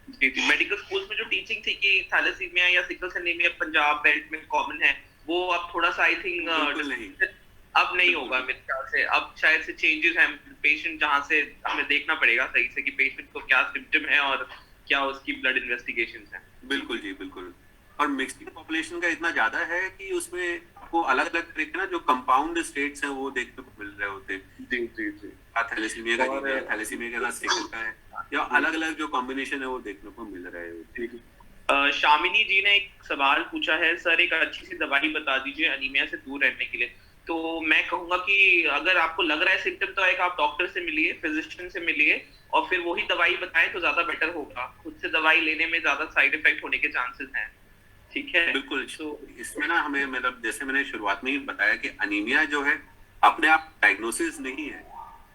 जी, मेडिकल स्कूल्स में जो टीचिंग थी कि थैलेसीमिया या sickle cell anaemia Punjab belt में कॉमन है, वो अब थोड़ा सा आई थिंक अब नहीं होगा मेरे ख्याल से। अब शायद से चेंजेस हैं, पेशेंट जहाँ से हमें देखना पड़ेगा सही से कि पेशेंट को क्या सिम्टम है और क्या उसकी ब्लड इन्वेस्टिगेशंस हैं। बिल्कुल जी, बिल्कुल। और मिक्सिंग पॉपुलेशन का इतना ज्यादा है कि उसमें आपको अलग अलग तरह के ना जो कंपाउंड स्टेट्स हैं वो देखने को मिल रहे होते हैं। जी जी जी। थैलेसीमिया का और जीन है, थैलेसीमिया के साथ सिकल का है, या अलग अलग जो कॉम्बिनेशन है वो देखने को मिल रहे होते हैं। शामिनी जी ने एक सवाल पूछा है, सर एक अच्छी सी दवाई बता दीजिए अनीमिया से दूर रहने के लिए। तो मैं कहूंगा कि अगर आपको लग रहा है सिम्टम तो एक आप डॉक्टर से मिलिए, फिजिशियन से मिलिए, और फिर वही दवाई बताएं तो ज्यादा बेटर होगा। खुद से दवाई लेने में ज्यादा साइड इफेक्ट होने के चांसेस हैं। ठीक है, बिल्कुल। तो इसमें ना हमें मतलब जैसे मैंने शुरुआत में ही बताया कि अनीमिया जो है अपने आप डायग्नोसिस नहीं है।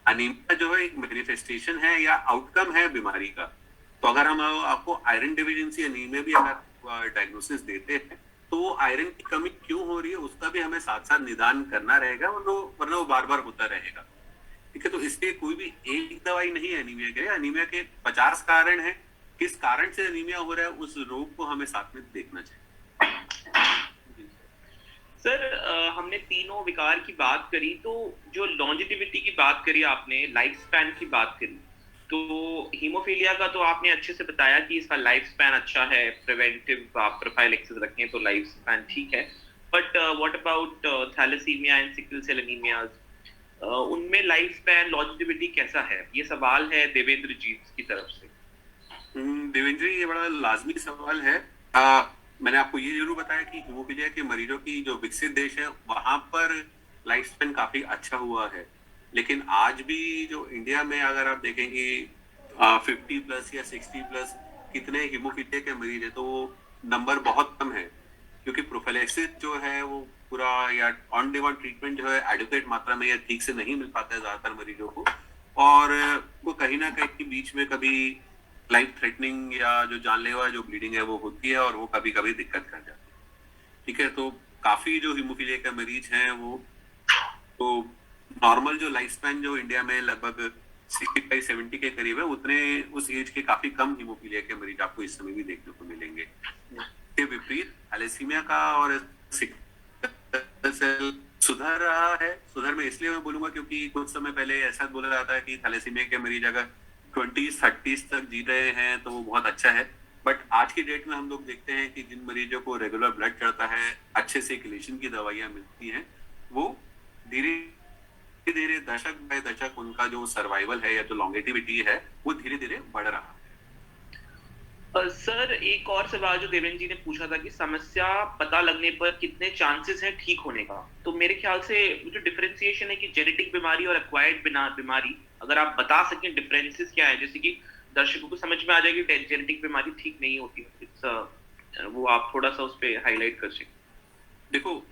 अनीमिया जो है एक मैनिफेस्टेशन है या आउटकम है बीमारी का। तो अगर हम आपको आयरन डिफिशिएंसी अनीमिया भी अगर डायग्नोसिस देते हैं तो वो आयरन की कमी क्यों हो रही है उसका भी हमें साथ साथ निदान करना रहेगा, वरना वो बार बार होता रहेगा। ठीक है, तो इसलिए कोई भी एक दवाई नहीं है अनीमिया के लिए। अनीमिया के 50 कारण है। किस कारण से अनीमिया हो रहा है उस रोग को हमें साथ में देखना चाहिए। सर हमने तीनों विकार की बात करी, तो जो लॉन्जेटिविटी की बात करी आपने, लाइफ स्पैन की बात करी, तो हीमोफीलिया का तो आपने अच्छे से बताया कि इसका लाइफ स्पैन अच्छा है, प्रिवेंटिव आप प्रोफाइलेक्सिस रखें तो लाइफ स्पैन ठीक है। But what about thalassaemia and sickle cell anaemias, उनमें लाइफ स्पैन लॉन्जेटिविटी कैसा है? ये सवाल है देवेंद्र जी की तरफ से। देवेंद्र जी, ये बड़ा लाजमी सवाल है। मैंने आपको ये जरूर बताया कि हीमोफीलिया के मरीजों की जो विकसित देश है वहां पर लाइफ स्पेन काफी अच्छा हुआ है। लेकिन आज भी जो इंडिया में अगर आप देखेंगे 50 प्लस या 60 प्लस कितने हीमोफीलिया के मरीज है तो वो नंबर बहुत कम है, क्योंकि प्रोफिलैक्सिस जो है वो पूरा या ऑन डिमांड ट्रीटमेंट जो है एडुकेट मात्रा में या ठीक से नहीं मिल पाता है ज्यादातर मरीजों को, और वो कहीं ना कहीं बीच में कभी लाइफ थ्रेटनिंग या जो जानलेवा जो ब्लीडिंग है वो होती है और वो कभी कभी दिक्कत कर जाती है। ठीक है, तो काफी जो हीमोफीलिया के मरीज हैं वो तो नॉर्मल जो लाइफ स्पैन जो इंडिया में लगभग 65-70 के करीब है, उतने उस एज के काफी कम हीमोफीलिया के मरीज आपको इस समय भी देखने को मिलेंगे। के विपरीत थैलेसीमिया का और सिकल सेल सुधर रहा है। सुधर में इसलिए मैं बोलूंगा क्योंकि कुछ समय पहले ऐसा बोला जाता है कि थैलेसीमिया के मरीज अगर 20-30 तक जी रहे हैं तो वो बहुत अच्छा है। बट आज की डेट में हम लोग देखते हैं कि जिन मरीजों को रेगुलर ब्लड चढ़ता है, अच्छे से किलेशन की दवाइयां मिलती हैं, वो धीरे धीरे दशक बाय दशक उनका जो सर्वाइवल है या जो लॉन्गेटिविटी है वो धीरे धीरे बढ़ रहा है। सर एक और सवाल जो देवेंद्र जी ने पूछा था कि समस्या पता लगने पर कितने चांसेस हैं ठीक होने का, तो मेरे ख्याल से जो डिफरेंशिएशन है कि जेनेटिक बीमारी और एक्वायर्ड बीमारी, अगर आप बता सकें डिफरेंसेस क्या है, जैसे कि दर्शकों को समझ में आ जाएगी कि जेनेटिक बीमारी ठीक नहीं होती, वो आप थोड़ा सा उस पर हाईलाइट कर सकें। देखो,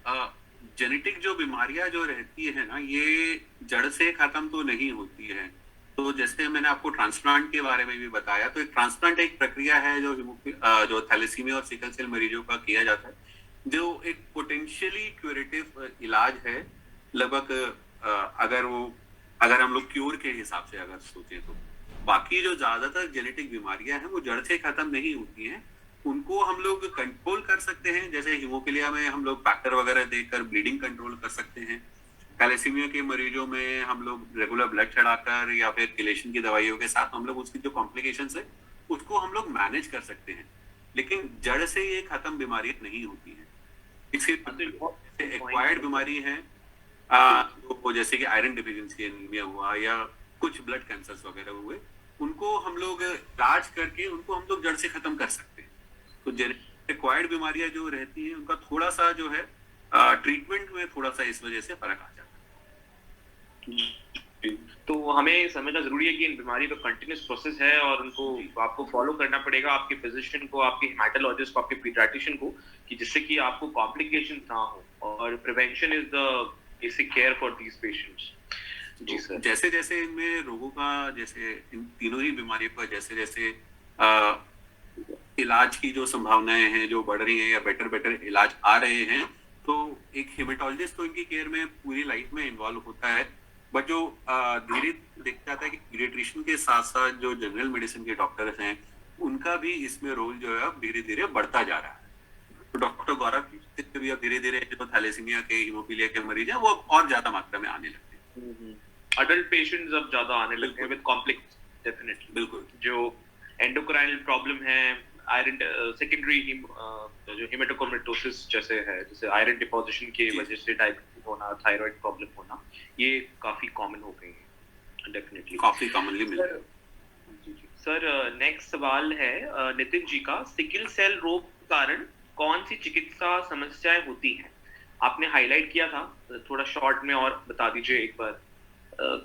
जेनेटिक जो बीमारियां जो रहती है ना, ये जड़ से खत्म तो नहीं होती है। तो जैसे मैंने आपको ट्रांसप्लांट के बारे में भी बताया, तो एक ट्रांसप्लांट एक प्रक्रिया है जो थैलेसीमिया और सिकल सेल मरीजों का किया जाता है, जो एक पोटेंशियली क्यूरेटिव इलाज है। लगभग अगर हम लोग क्यूर के हिसाब से अगर सोचें तो बाकी जो ज्यादातर जेनेटिक बीमारियां हैं वो जड़ से खत्म नहीं होती हैं। उनको हम लोग कंट्रोल कर सकते हैं। जैसे हीमोफीलिया में हम लोग फैक्टर वगैरह देकर ब्लीडिंग कंट्रोल कर सकते हैं। थैलेसीमिया के मरीजों में हम लोग रेगुलर ब्लड चढ़ाकर या फिर किलेशन की दवाइयों के साथ हम लोग उसकी जो कॉम्प्लिकेशंस है उसको हम लोग मैनेज कर सकते हैं। लेकिन जड़ से ये खत्म बीमारी नहीं होती है। इसके एक्वायर्ड बीमारी है तो जैसे कि आयरन डिफिशिएंसी एनीमिया हुआ या कुछ ब्लड कैंसर्स वगैरह हुए, उनको हम लोग इलाज करके उनको हम लोग जड़ से खत्म कर सकते हैं। तो एक्वायर्ड बीमारियां जो रहती हैं उनका थोड़ा सा जो है ट्रीटमेंट में थोड़ा सा इस वजह से फर्क आ जाता है। तो हमें समझना जरूरी है कि इन बीमारी का कंटिन्यूस प्रोसेस है और उनको आपको फॉलो करना पड़ेगा, आपके फिजिशियन को, आपके हेमाटोलॉजिस्ट को, आपके पीडियाट्रिशियन को, कि जिससे कि आपको कॉम्प्लिकेशन ना हो, और prevention is the basic care for these patients. जी सर। जैसे जैसे इनमें रोगों का, जैसे इन तीनों ही बीमारियों का जैसे जैसे इलाज की जो संभावनाएं हैं जो बढ़ रही हैं या बेटर इलाज आ रहे हैं, तो एक हेमेटोलॉजिस्ट तो इनकी केयर में पूरी लाइफ में इन्वॉल्व होता है। बट जो धीरे देखा जाता है कि पीडियाट्रिशियन के साथ साथ जो जनरल मेडिसिन के डॉक्टर्स हैं उनका भी इसमें रोल जो है अब धीरे धीरे बढ़ता जा रहा है। तो डॉक्टर गौरव भी अब धीरे धीरे जो थैलेसीमिया के, हीमोफीलिया के मरीज हैं वो और ज्यादा मात्रा में आने लगते हैं। अडल्ट पेशेंट्स अब ज्यादा आने लगते हैं विद कॉम्प्लेक्स, डेफिनेटली। बिल्कुल। जो एंडोक्राइनल प्रॉब्लम है, आयरन सेकेंडरी जो हेमेटोक्रोमेटोसिस जैसे है, जैसे आयरन डिपोजिशन की वजह से डायबिटीज होना, थायराइड प्रॉब्लम होना, ये काफी कॉमन हो गई है डेफिनेटली, काफी कॉमनली मिलता है। जी जी सर, नेक्स्ट सवाल है नितिन जी का, सिकल सेल रोग के कारण कौन सी चिकित्सा समस्याएं होती हैं? आपने हाईलाइट किया था, थोड़ा शॉर्ट में और बता दीजिए एक बार।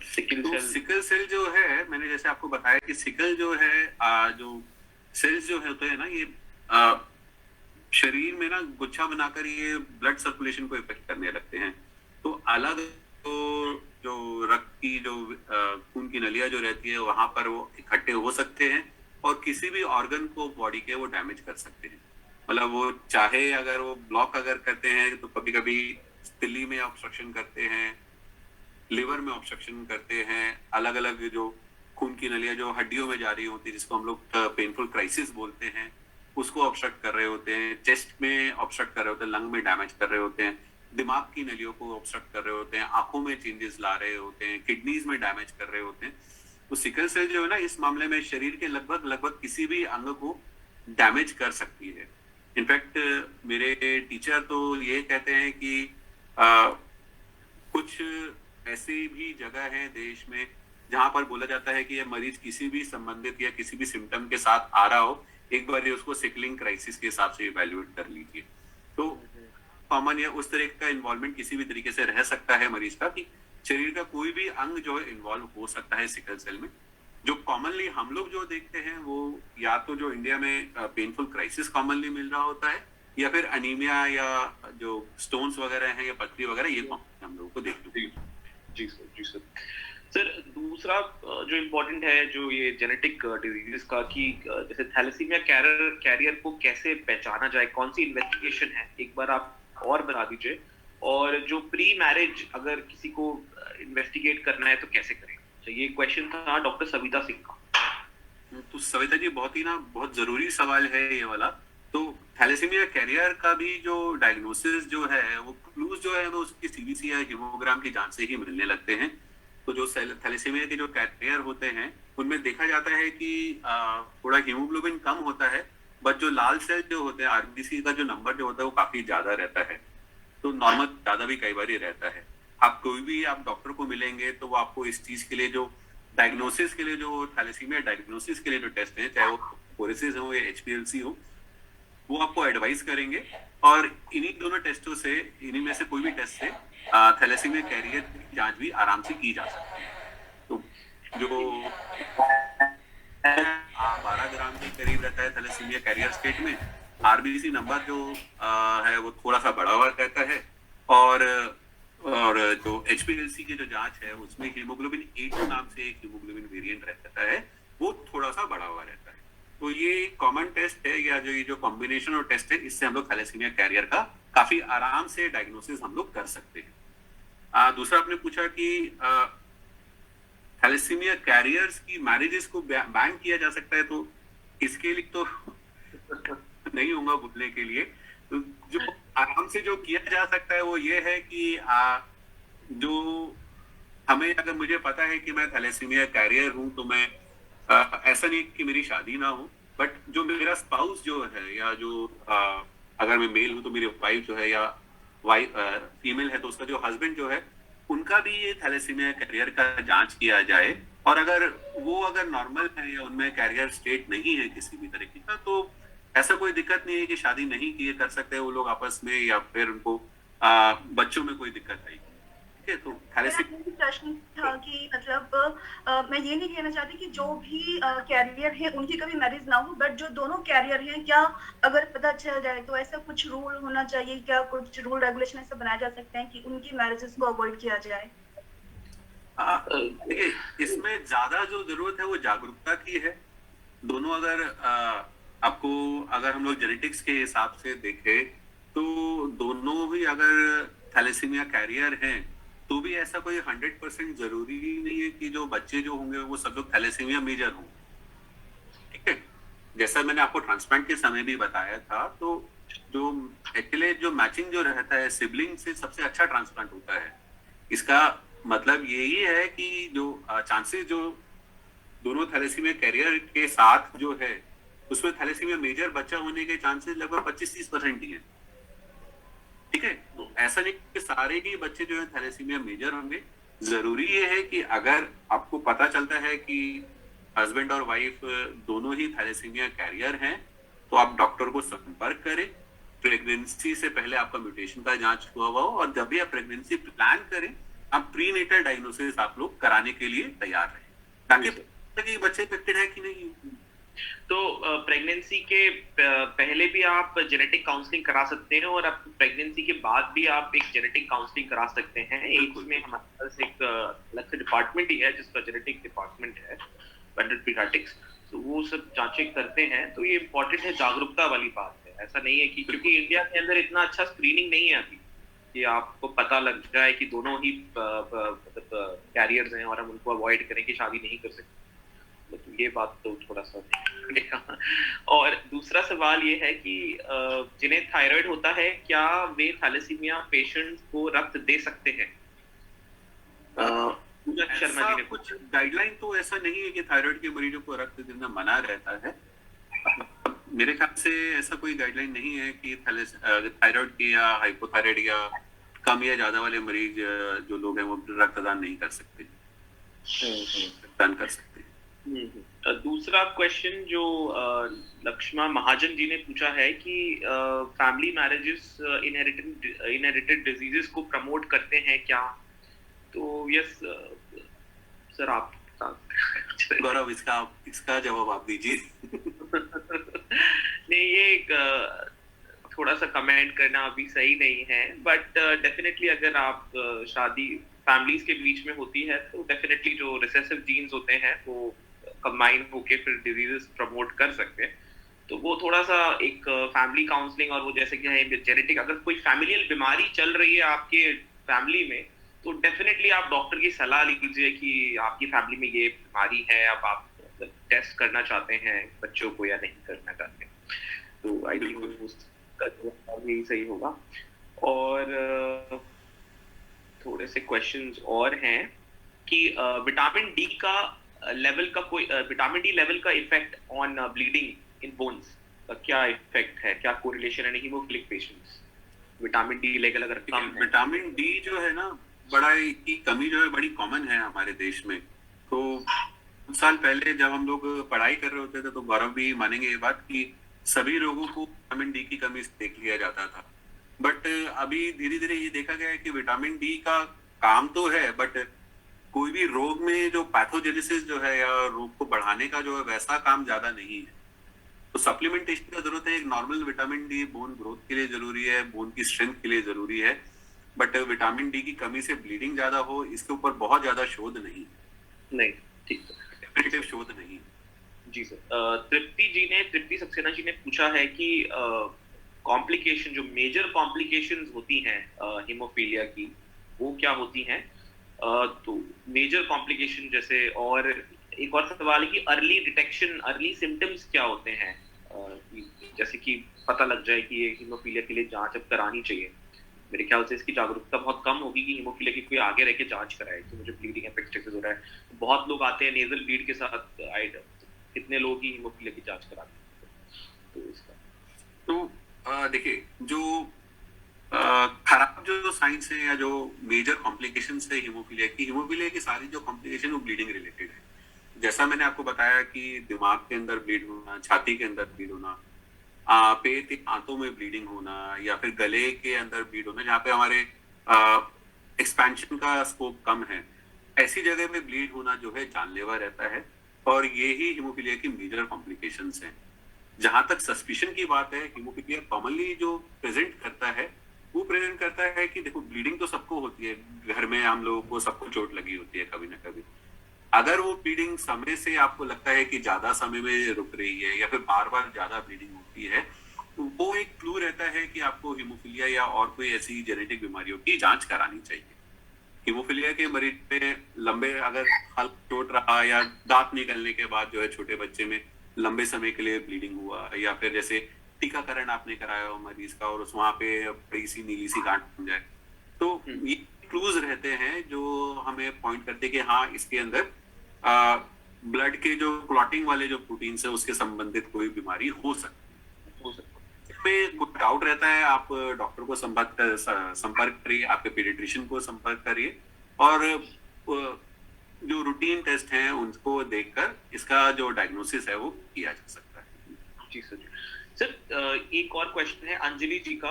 सिकल सेल जो है, मैंने जैसे आपको बताया कि सिकल जो है, जो सेल्स जो होते हैं ना, ये शरीर में ना गुच्छा बनाकर ये ब्लड सर्कुलेशन को इफेक्ट करने लगते हैं। तो अलग तो जो रक्त की जो खून की नलियां जो रहती है वहां पर वो इकट्ठे हो सकते हैं और किसी भी ऑर्गन को बॉडी के वो डैमेज कर सकते हैं। मतलब वो चाहे अगर वो ब्लॉक अगर करते हैं तो कभी कभी तिल्ली में ऑब्स्ट्रक्शन करते हैं, लिवर में ऑब्स्ट्रक्शन करते हैं, अलग अलग जो खून की नलियां जो हड्डियों में जा रही होती है जिसको हम लोग पेनफुल क्राइसिस बोलते हैं, उसको ऑब्स्ट्रक्ट कर रहे होते हैं, चेस्ट में ऑब्स्ट्रक्ट कर रहे होते हैं, लंग में डैमेज कर रहे होते हैं, दिमाग की नलियों को ऑब्स्ट्रक्ट कर रहे होते हैं, आंखों में चेंजेस ला रहे होते हैं, किडनीज में डैमेज कर रहे होते हैं। तो सिकल सेल जो है ना, इस मामले में शरीर के लगभग लगभग किसी भी अंग को डैमेज कर सकती है। इनफैक्ट मेरे टीचर तो ये कहते हैं कि कुछ ऐसी भी जगह है देश में जहां पर बोला जाता है कि यह मरीज किसी भी संबंधित या किसी भी सिम्टम के साथ आ रहा हो, एक बार ये उसको सिकलिंग क्राइसिस के हिसाब से इवैल्यूएट कर लीजिए। तो कॉमन या उस तरह का इन्वॉल्वमेंट किसी भी तरीके से रह सकता है मरीज का, कि शरीर का कोई भी अंग जो है इन्वॉल्व हो सकता है सिकल सेल में। जो कॉमनली हम लोग जो देखते हैं वो या तो जो इंडिया में पेनफुल क्राइसिस कॉमनली मिल रहा होता है, या फिर अनीमिया या जो स्टोन्स वगैरह हैं या पथरी वगैरह, ये हम लोगों को देखते हैं। जी सर, जी सर। सर दूसरा जो इम्पोर्टेंट है जो ये जेनेटिक डिजीजेस का, कि जैसे थैलेसीमिया कैरियर को कैसे पहचाना जाए, कौन सी इन्वेस्टिगेशन है, एक बार आप और बता दीजिए। और जो प्री मैरिज अगर किसी को इन्वेस्टिगेट करना है तो कैसे करें? तो ये क्वेश्चन था डॉक्टर सविता सिंह का। तो सविता जी, बहुत जरूरी सवाल है ये वाला। तो थैलेसीमिया कैरियर का भी जो डायग्नोसिस जो है, वो क्लूज जो है वो उसकी सीबीसी या हीमोग्राम की जांच से ही मिलने लगते हैं। तो जो थैलेसीमिया के जो कैरियर होते हैं उनमें देखा जाता है कि थोड़ा हीमोग्लोबिन कम होता है, बट जो लाल सेल जो होते हैं, आरबीसी का जो नंबर जो होता है वो काफी ज्यादा रहता है। तो नॉर्मल ज्यादा भी कई बार ही रहता है। आप कोई भी आप डॉक्टर को मिलेंगे तो वो आपको इस चीज के लिए जो डायग्नोसिस के लिए जो थैलेसीमिया डायग्नोसिस के लिए जो टेस्ट हैं, चाहे वो कोरेसिस हो या एचपीएलसी हो, वो आपको एडवाइस करेंगे। और इन्हीं दोनों टेस्टों से, इन्हीं में से कोई भी टेस्ट से थैलेसीमिया कैरियर की जांच भी आराम से की जा सकती है। तो जो 12 ग्राम के करीब रहता है थैलेसीमिया कैरियर स्टेट में, आरबीसी नंबर जो है वो थोड़ा सा बढ़ा हुआ रहता है, और जो एचपीएलसी की जो जांच है उसमें हीमोग्लोबिन A2 नाम से एक हीमोग्लोबिन वेरिएंट रहता है, वो थोड़ा सा बढ़ा हुआ रहता है। तो ये कॉमन टेस्ट है, या जो कॉम्बिनेशन और टेस्ट है, इससे हम लोग थैलेसीमिया कैरियर का काफी आराम से डायग्नोसिस हम लोग कर सकते हैं। दूसरा आपने पूछा कि थैलेसीमिया कैरियर्स की मैरिजेस को बैन किया जा सकता है, तो इसके लिए तो नहीं होगा बोलने के लिए। तो जो आराम से जो किया जा सकता है वो ये है कि जो हमें, अगर मुझे पता है कि मैं थैलेसीमिया कैरियर हूं, तो मैं ऐसा नहीं कि मेरी शादी ना हो, बट जो मेरा स्पाउस जो है, या जो अगर मैं मेल हूं तो मेरी वाइफ जो है, या वाइफ फीमेल है तो उसका जो हस्बैंड जो है, उनका भी ये थैलेसीमिया कैरियर का जांच किया जाए। और अगर वो नॉर्मल है या उनमें कैरियर स्टेट नहीं है किसी भी तरीके का, तो ऐसा कोई दिक्कत नहीं है कि शादी नहीं किए कर सकते वो लोग आपस में, या फिर उनको बच्चों में कोई दिक्कत आएगी। ठीक है, तो थैलेसीमिया प्रश्न था कि मतलब मैं ये नहीं कहना चाहती कि जो भी कैरियर है उनकी कभी मैरिज ना हो, बट जो दोनों कैरियर हैं, क्या अगर पता चल जाए तो ऐसा कुछ रूल होना चाहिए, क्या कुछ रूल रेगुलेशन ऐसा बनाए जा सकते हैं कि उनकी मैरिजेस को अवॉइड किया जाए? इसमें ज्यादा जो जरूरत है वो जागरूकता की है। दोनों आपको अगर हम लोग जेनेटिक्स के हिसाब से देखें तो दोनों भी अगर थैलेसीमिया कैरियर हैं, तो भी ऐसा कोई 100% जरूरी नहीं है कि जो बच्चे जो होंगे वो सब लोग थैलेसीमिया मेजर हों। ठीक है, जैसा मैंने आपको ट्रांसप्लांट के समय भी बताया था, तो जो एक्चुअली जो मैचिंग जो रहता है सिबलिंग से, सबसे अच्छा ट्रांसप्लांट होता है। इसका मतलब यही है कि जो चांसेस जो दोनों थैलेसीमिया कैरियर के साथ जो है उसमें थैलेसीमिया मेजर बच्चा होने के चांसेस लगभग 25-30% ही है। ठीक है, तो ऐसा नहीं कि सारे ही बच्चे जो है थैलेसीमिया मेजर होंगे। जरूरी ये है कि अगर आपको पता चलता है कि हस्बैंड और वाइफ दोनों ही थैलेसीमिया कैरियर हैं, तो आप डॉक्टर को संपर्क करें। प्रेगनेंसी से पहले आपका म्यूटेशन का जांच हुआ हो, और जब भी आप प्रेगनेंसी प्लान करें, आप प्रीनेटल डायग्नोसिस आप लोग कराने के लिए तैयार रहें, ताकि पता कि बच्चे इफेक्टेड है कि नहीं। तो प्रेगनेंसी के पहले भी आप जेनेटिक काउंसलिंग करा सकते हैं, और आप प्रेगनेंसी के बाद भी आप एक जेनेटिक काउंसलिंग करा सकते हैं। एम्स में हमारे पास एक अलग से डिपार्टमेंट ही है जिसका जेनेटिक डिपार्टमेंट है, पेडियाट्रिक पीडियाट्रिक्स, तो वो सब जांचें करते हैं। तो ये इम्पोर्टेंट है, जागरूकता वाली बात है। ऐसा नहीं है कि क्योंकि इंडिया के अंदर इतना अच्छा स्क्रीनिंग नहीं है अभी कि आपको पता लग जाए कि दोनों ही कैरियर्स हैं और हम उनको अवॉइड करें कि शादी नहीं कर सकते। तो ये बात तो थोड़ा सा और दूसरा सवाल ये है कि जिन्हें थायराइड होता है, क्या वे थैलेसीमिया पेशेंट्स को रक्त दे सकते हैं? पूजा शर्मा जी ने कुछ गाइडलाइन तो ऐसा नहीं है कि थायराइड के मरीजों को रक्त देना मना रहता है। मेरे ख्याल से ऐसा कोई गाइडलाइन नहीं है कि थायराइड के या हाइपोथायराइड या कम या ज्यादा वाले मरीज जो लोग हैं वो रक्तदान नहीं कर सकते, रक्तदान कर सकते। दूसरा क्वेश्चन जो लक्ष्मा महाजन जी ने पूछा है कि फैमिली मैरिजेस इनहेरिटेड डिजीजेस को प्रमोट करते हैं क्या? तो यस सर, आप गौरव इसका जवाब आप दीजिए। नहीं, ये एक थोड़ा सा कमेंट करना अभी सही नहीं है, बट डेफिनेटली अगर आप शादी फैमिलीज के बीच में होती है तो डेफिनेटली जो रिसेसिव जीन्स होते हैं वो कंबाइन होके फिर डिजीजेस प्रमोट कर सकते हैं। तो वो थोड़ा सा एक फैमिली काउंसलिंग, और वो जैसे कि है जेनेटिक, अगर कोई फैमिलियल बीमारी चल रही है आपके फैमिली में, तो डेफिनेटली आप डॉक्टर की सलाह लीजिए कि आपकी फैमिली में ये बीमारी है, अब आप टेस्ट करना चाहते हैं बच्चों को या नहीं करना चाहते हैं। तो आई थिंक उसका जवाब यही सही होगा। और थोड़े से क्वेश्चंस और हैं कि विटामिन डी लेवल का effect on bleeding in bones का क्या इफेक्ट है, क्या कोरिलेशन है haemophilic patients? Vitamin D level अगर कम है, विटामिन डी जो है ना, की कमी जो है बड़ी कॉमन है हमारे देश में। तो कुछ साल पहले जब हम लोग पढ़ाई कर रहे होते थे, तो गौरव भी मानेंगे ये बात कि सभी लोगों को विटामिन डी की कमी देख लिया जाता था। बट अभी धीरे धीरे ये देखा गया है कि विटामिन डी का काम तो है, बट कोई भी रोग में जो पैथोजेनेसिस जो है या रोग को बढ़ाने का जो है वैसा काम ज्यादा नहीं है। तो सप्लीमेंटेशन की जरूरत है। एक normal vitamin D bone growth के लिए जरूरी है, बोन की स्ट्रेंथ के लिए जरूरी है, बट विटामिन डी की कमी से ब्लीडिंग ज्यादा हो, इसके ऊपर बहुत ज्यादा शोध नहीं, ठीक है, शोध नहीं। जी सर। तृप्ति सक्सेना जी ने पूछा है कि कॉम्प्लिकेशन, जो मेजर कॉम्प्लिकेशंस होती हैं हीमोफीलिया की, वो क्या होती हैं? तो मेजर कॉम्प्लिकेशन जैसे, और एक और सवाल है कि अर्ली डिटेक्शन, अर्ली सिम्टम्स क्या होते हैं? जैसे कि पता लग जाए कि ये हीमोफीलिया के लिए जांच अब करानी चाहिए। मेरे ख्याल से इसकी जागरूकता बहुत कम होगी कि हीमोफीलिया की कोई आगे रह के जांच कराए कि मुझे ब्लीडिंग एपिक्टेसिस हो रहा है। बहुत लोग आते हैं नेजल ब्लीड के साथ, कितने लोग ही हीमोफीलिया की जांच कराते हैं? तो इसका तो देखिए, जो खराब जो साइंस है या जो मेजर कॉम्प्लिकेशंस है हीमोफीलिया की सारी जो कॉम्प्लिकेशन वो ब्लीडिंग रिलेटेड है। जैसा मैंने आपको बताया कि दिमाग के अंदर ब्लीड होना, छाती के अंदर ब्लीड होना, पेट के आंतों में ब्लीडिंग होना, या फिर गले के अंदर ब्लीड होना जहाँ पे हमारे एक्सपेंशन का स्कोप कम है, ऐसी जगह में ब्लीड होना जो है जानलेवा रहता है। और ये ही हीमोफीलिया की मेजर कॉम्प्लिकेशंस हैं। जहां तक सस्पिशन की बात है, हीमोफीलिया कॉमनली जो प्रेजेंट करता है कि देखो, ब्लीडिंग तो सबको होती है, घर में हम लोगों को सबको चोट लगी होती है कभी ना कभी। अगर वो ब्लीडिंग समय से आपको लगता है कि ज्यादा समय में रुक रही है या फिर बार बार ज्यादा ब्लीडिंग होती है, तो वो एक क्लू रहता है कि आपको हीमोफीलिया या और कोई ऐसी जेनेटिक बीमारियों की जांच करानी चाहिए। हीमोफीलिया के मरीज में लंबे, अगर हल्का चोट रहा या दांत निकलने के बाद जो है छोटे बच्चे में लंबे समय के लिए ब्लीडिंग हुआ, या फिर जैसे टीकाकरण आपने कराया हो मरीज का और वहां पे बड़ी सी नीली सी गांठ बन जाए, तो ये क्लूज रहते हैं जो हमें पॉइंट करते हैं कि हाँ, इसके अंदर ब्लड के जो क्लॉटिंग वाले जो प्रोटीन है उसके संबंधित कोई बीमारी हो सकती है। इसमें कुछ डाउट रहता है, आप डॉक्टर को संपर्क करिए, आपके पीडियाट्रिशियन को संपर्क करिए और जो रूटीन टेस्ट हैं उनको देखकर इसका जो डायग्नोसिस है वो किया जा सकता है। जी सर। सर एक और क्वेश्चन है अंजलि जी का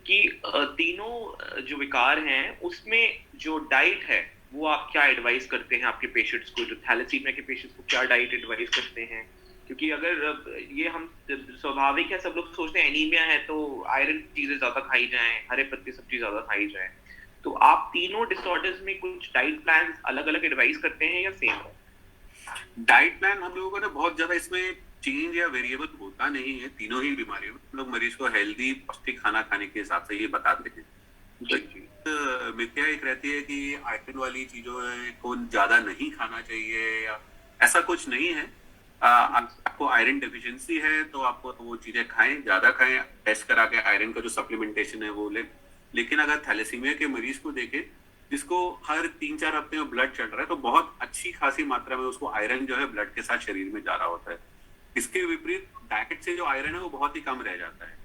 कि तीनों जो विकार हैं उसमें जो डाइट है वो आप क्या एडवाइस करते हैं आपके पेशेंट्स को, जो थैलेसीमिया के पेशेंट्स को क्या डाइट एडवाइस करते हैं? क्योंकि अगर ये हम स्वाभाविक है, सब लोग सोचते हैं एनीमिया है तो आयरन चीजें ज्यादा खाई जाएं, हरे पत्ते सब्जी ज्यादा खाई जाएं, तो आप तीनों डिसऑर्डर्स में कुछ डाइट प्लान अलग अलग एडवाइस करते हैं या सेम है? डाइट प्लान हम लोगों को ना बहुत ज्यादा इसमें चेंज या वेरिएबल होता नहीं है। तीनों ही बीमारियों में हम लोग मरीज को हेल्दी पौष्टिक खाना खाने के हिसाब से ये बताते हैं। मिथ्या एक रहती है कि आयरन वाली चीजों को ज्यादा नहीं खाना चाहिए या ऐसा कुछ नहीं है। आपको आयरन डेफिशिएंसी है तो आपको वो चीजें खाएं, ज्यादा खाएं, टेस्ट करा के आयरन का जो सप्लीमेंटेशन है वो ले। लेकिन अगर थैलेसीमिया के मरीज को देखें जिसको हर 3-4 हफ्ते में ब्लड चढ़ रहा है तो बहुत अच्छी खासी मात्रा में उसको आयरन जो है ब्लड के साथ शरीर में जा रहा होता है। इसके विपरीत डाइट से जो आयरन है वो बहुत ही कम रह जाता है।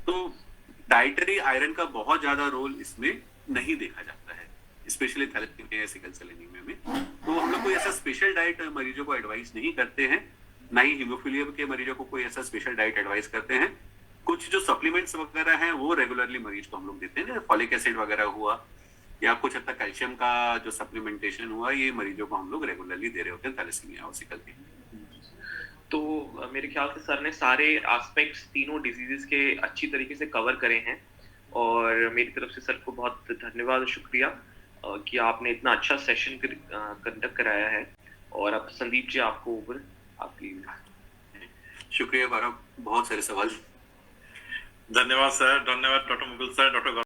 तो डाइटरी आयरन का बहुत ज्यादा रोल इसमें नहीं देखा जाता है, स्पेशली थैलेसीमिया या सिकल सेल एनीमिया में। तो हम लोग कोई ऐसा स्पेशल डाइट मरीजों को एडवाइस नहीं करते हैं, ना ही हीमोफीलिया के मरीजों को कोई ऐसा स्पेशल डाइट एडवाइस करते हैं। कुछ जो सप्लीमेंट्स वगैरह हैं वो रेगुलरली मरीज को हम लोग देते हैं, जैसे फॉलिक एसिड वगैरह हुआ या कुछ हद तक कैल्शियम का जो सप्लीमेंटेशन हुआ, ये मरीजों को हम लोग रेगुलरली दे रहे होते हैं थैलेसीमिया और सिकल की। तो मेरे ख्याल से सर ने सारे एस्पेक्ट्स तीनों डिजीजेस के अच्छी तरीके से कवर करे हैं और मेरी तरफ से सर को बहुत धन्यवाद और शुक्रिया कि आपने इतना अच्छा सेशन कंडक्ट कराया है। और अब संदीप जी आपको ऊपर आपकी शुक्रिया गौरव, बहुत सारे सवाल। धन्यवाद सर, धन्यवाद डॉक्टर मुकुल सर, डॉक्टर